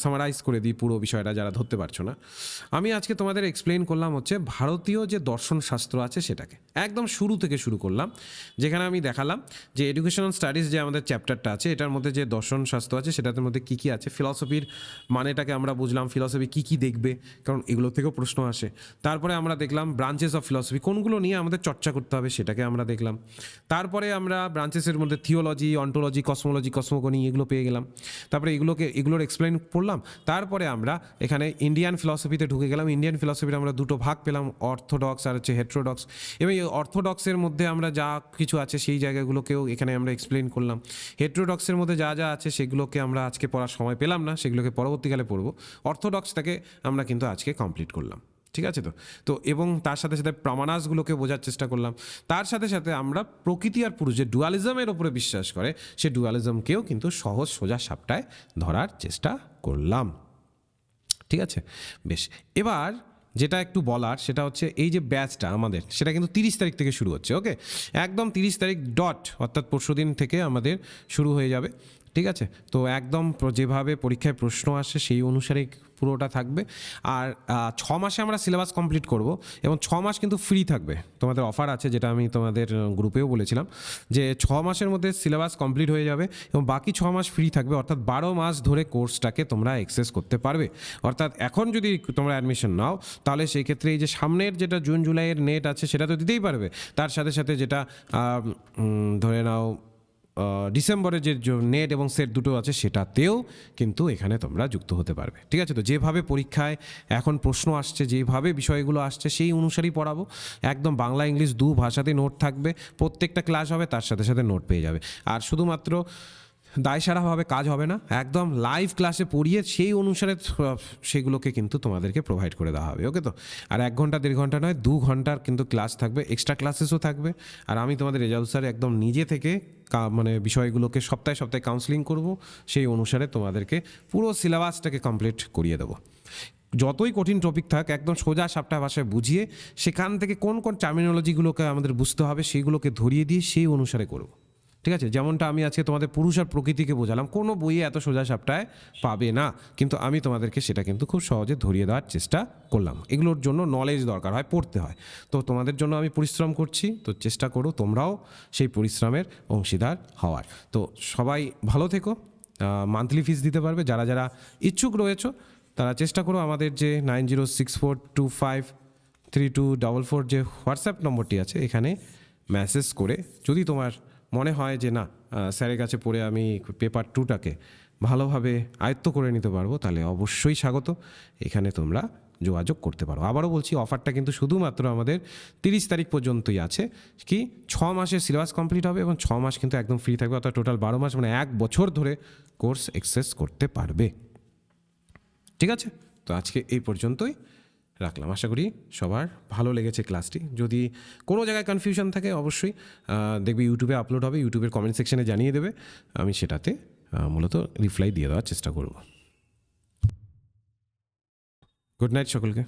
সামারাইজ করে দিই পুরো বিষয়টা, যারা ধরতে পারছো না। আমি আজকে তোমাদের এক্সপ্লেন করলাম হচ্ছে ভারতীয় যে দর্শন শাস্ত্র আছে সেটাকে একদম শুরু থেকে শুরু করলাম, যেখানে আমি দেখালাম যে এডুকেশনাল স্টাডিজ যে আমাদের চ্যাপ্টারটা আছে, এটার মধ্যে যে দর্শন শাস্ত্র আছে সেটার মধ্যে কী কী আছে, ফিলসফির মানেটাকে আমরা বুঝলাম, ফিলসফি কী কী দেখবে, কারণ এগুলো থেকেও প্রশ্ন আসে। তারপরে আমরা দেখলাম ব্রাঞ্চেস অফ ফিলসফি, কোনগুলো নিয়ে আমাদের চর্চা করতে হবে সেটাকে আমরা দেখলাম। তারপরে আমরা ব্রাঞ্চেসের মধ্যে থিওলজি, অন্টোলজি, কসমোগনি এগুলো পেয়ে গেলাম। তারপরে এগুলোর এক্সপ্লেন করলাম। তারপরে আমরা এখানে ইন্ডিয়ান ফিলসফিতে ঢুকে গেলাম। ইন্ডিয়ান ফিলসফিতে আমরা দুটো ভাগ পেলাম, অর্থোডক্স আর হচ্ছে হেটেরোডক্স। এবং এই অর্থোডক্সের মধ্যে আমরা যা কিছু আছে সেই জায়গাগুলোকেও এখানে আমরা এক্সপ্লেন করলাম। হেটেরোডক্সের মধ্যে যা যা আছে সেগুলোকে আমরা আজকে পড়ার সময় পেলাম না, সেগুলোকে পরবর্তীকালে পড়বো। অর্থোডক্সটাকে আমরা কিন্তু আজকে কমপ্লিট করলাম। ঠিক আছে, তো এবং তার সাথে সাথে প্রামানাসগুলোকে বোঝার চেষ্টা করলাম। তার সাথে সাথে আমরা প্রকৃতি আর পুরুষ যে ডুয়ালিজমের ওপরে বিশ্বাস করে, সে ডুয়ালিজমকেও কিন্তু সহজ সোজা সাপটায় ধরার চেষ্টা করলাম। ঠিক আছে, বেশ, এবার যেটা একটু বলার সেটা হচ্ছে এই যে ব্যাচটা আমাদের, সেটা কিন্তু 30 তারিখ থেকে শুরু হচ্ছে। ওকে, একদম 30 তারিখ ডট, অর্থাৎ পরশুদিন থেকে আমাদের শুরু হয়ে যাবে। ঠিক আছে? তো একদম যেভাবে পরীক্ষায় প্রশ্ন আসে সেই অনুসারেই পুরোটা থাকবে। আর 6 মাসে আমরা সিলেবাস কমপ্লিট করব এবং 6 মাস কিন্তু ফ্রি থাকবে। তোমাদের অফার আছে, যেটা আমি তোমাদের গ্রুপেও বলেছিলাম, যে 6 মাসের মধ্যে সিলেবাস কমপ্লিট হয়ে যাবে এবং বাকি 6 মাস ফ্রি থাকবে, অর্থাৎ 12 মাস ধরে কোর্সটাকে তোমরা অ্যাক্সেস করতে পারবে। অর্থাৎ এখন যদি তোমরা অ্যাডমিশন নাও, তাহলে সেই ক্ষেত্রে এই যে সামনের যেটা জুন জুলাইয়ের নেট আছে সেটা তো দিতেই পারবে, তার সাথে সাথে যেটা ধরে নাও ডিসেম্বরের যে নেট এবং সেট দুটো আছে সেটাতেও কিন্তু এখানে তোমরা যুক্ত হতে পারবে। ঠিক আছে? তো যেভাবে পরীক্ষায় এখন প্রশ্ন আসছে, যেভাবে বিষয়গুলো আসছে সেই অনুসারেই পড়াবো। একদম বাংলা ইংলিশ দু ভাষাতেই নোট থাকবে, প্রত্যেকটা ক্লাস হবে, তার সাথে সাথে নোট পেয়ে যাবে। আর শুধুমাত্র দায়সারাভাবে কাজ হবে না, একদম লাইভ ক্লাসে পড়িয়ে সেই অনুসারে সেগুলোকে কিন্তু তোমাদেরকে প্রোভাইড করে দেওয়া হবে। ওকে? তো আর 1 ঘন্টা 1.5 ঘন্টা নয়, 2 ঘন্টার কিন্তু ক্লাস থাকবে, এক্সট্রা ক্লাসেসও থাকবে। আর আমি তোমাদের রেজাল্ট স্যার একদম নিজে থেকে মানে বিষয়গুলোকে সপ্তাহে সপ্তাহে কাউন্সিলিং করব, সেই অনুসারে তোমাদেরকে পুরো সিলেবাসটাকে কমপ্লিট করিয়ে দেবো। যতই কঠিন টপিক থাক, একদম সোজা সাপটা ভাষায় বুঝিয়ে সেখান থেকে কোন কোন টার্মিনোলজিগুলোকে আমাদের বুঝতে হবে সেইগুলোকে ধরিয়ে দিয়ে সেই অনুসারে করব। ঠিক আছে? যেমনটা আমি আজকে তোমাদের পুরুষ আর প্রকৃতিকে বোঝালাম, কোনো বইয়ে এত সোজা সাপটায় পাবে না, কিন্তু আমি তোমাদেরকে সেটা কিন্তু খুব সহজে ধরিয়ে দেওয়ার চেষ্টা করলাম। এগুলোর জন্য নলেজ দরকার হয়, পড়তে হয়। তো তোমাদের জন্য আমি পরিশ্রম করছি, তো চেষ্টা করো তোমরাও সেই পরিশ্রমের অংশীদার হওয়ার। তো সবাই ভালো থেকো। মান্থলি ফিস দিতে পারবে যারা যারা ইচ্ছুক রয়েছো, তারা চেষ্টা করো আমাদের যে 9064253244 যে হোয়াটসঅ্যাপ নম্বরটি আছে, এখানে মেসেজ করে যদি তোমার মনে হয় যে না স্যারের কাছে পড়ে আমি পেপার 2টাকে ভালোভাবে আয়ত্ত করে নিতে পারবো, তাহলে অবশ্যই স্বাগত, এখানে তোমরা যোগাযোগ করতে পারো। আবারও বলছি, অফারটা কিন্তু শুধুমাত্র আমাদের 30 তারিখ পর্যন্তই আছে। কি 6 মাসের সিলেবাস কমপ্লিট হবে এবং 6 মাস কিন্তু একদম ফ্রি থাকবে, অর্থাৎ টোটাল 12 মাস, মানে 1 বছর ধরে কোর্স অ্যাক্সেস করতে পারবে। ঠিক আছে? তো আজকে এই পর্যন্তই রাখলাম। আশা করি সবার ভালো লেগেছে ক্লাসটি। যদি কোনো জায়গায় কনফিউশন থাকে অবশ্যই দেখবে ইউটিউবে আপলোড হবে, ইউটিউবের কমেন্ট সেকশনে জানিয়ে দেবে, আমি সেটাতে মূলত রিপ্লাই দিয়ে দেওয়ার চেষ্টা করব। গুড নাইট সকলকে।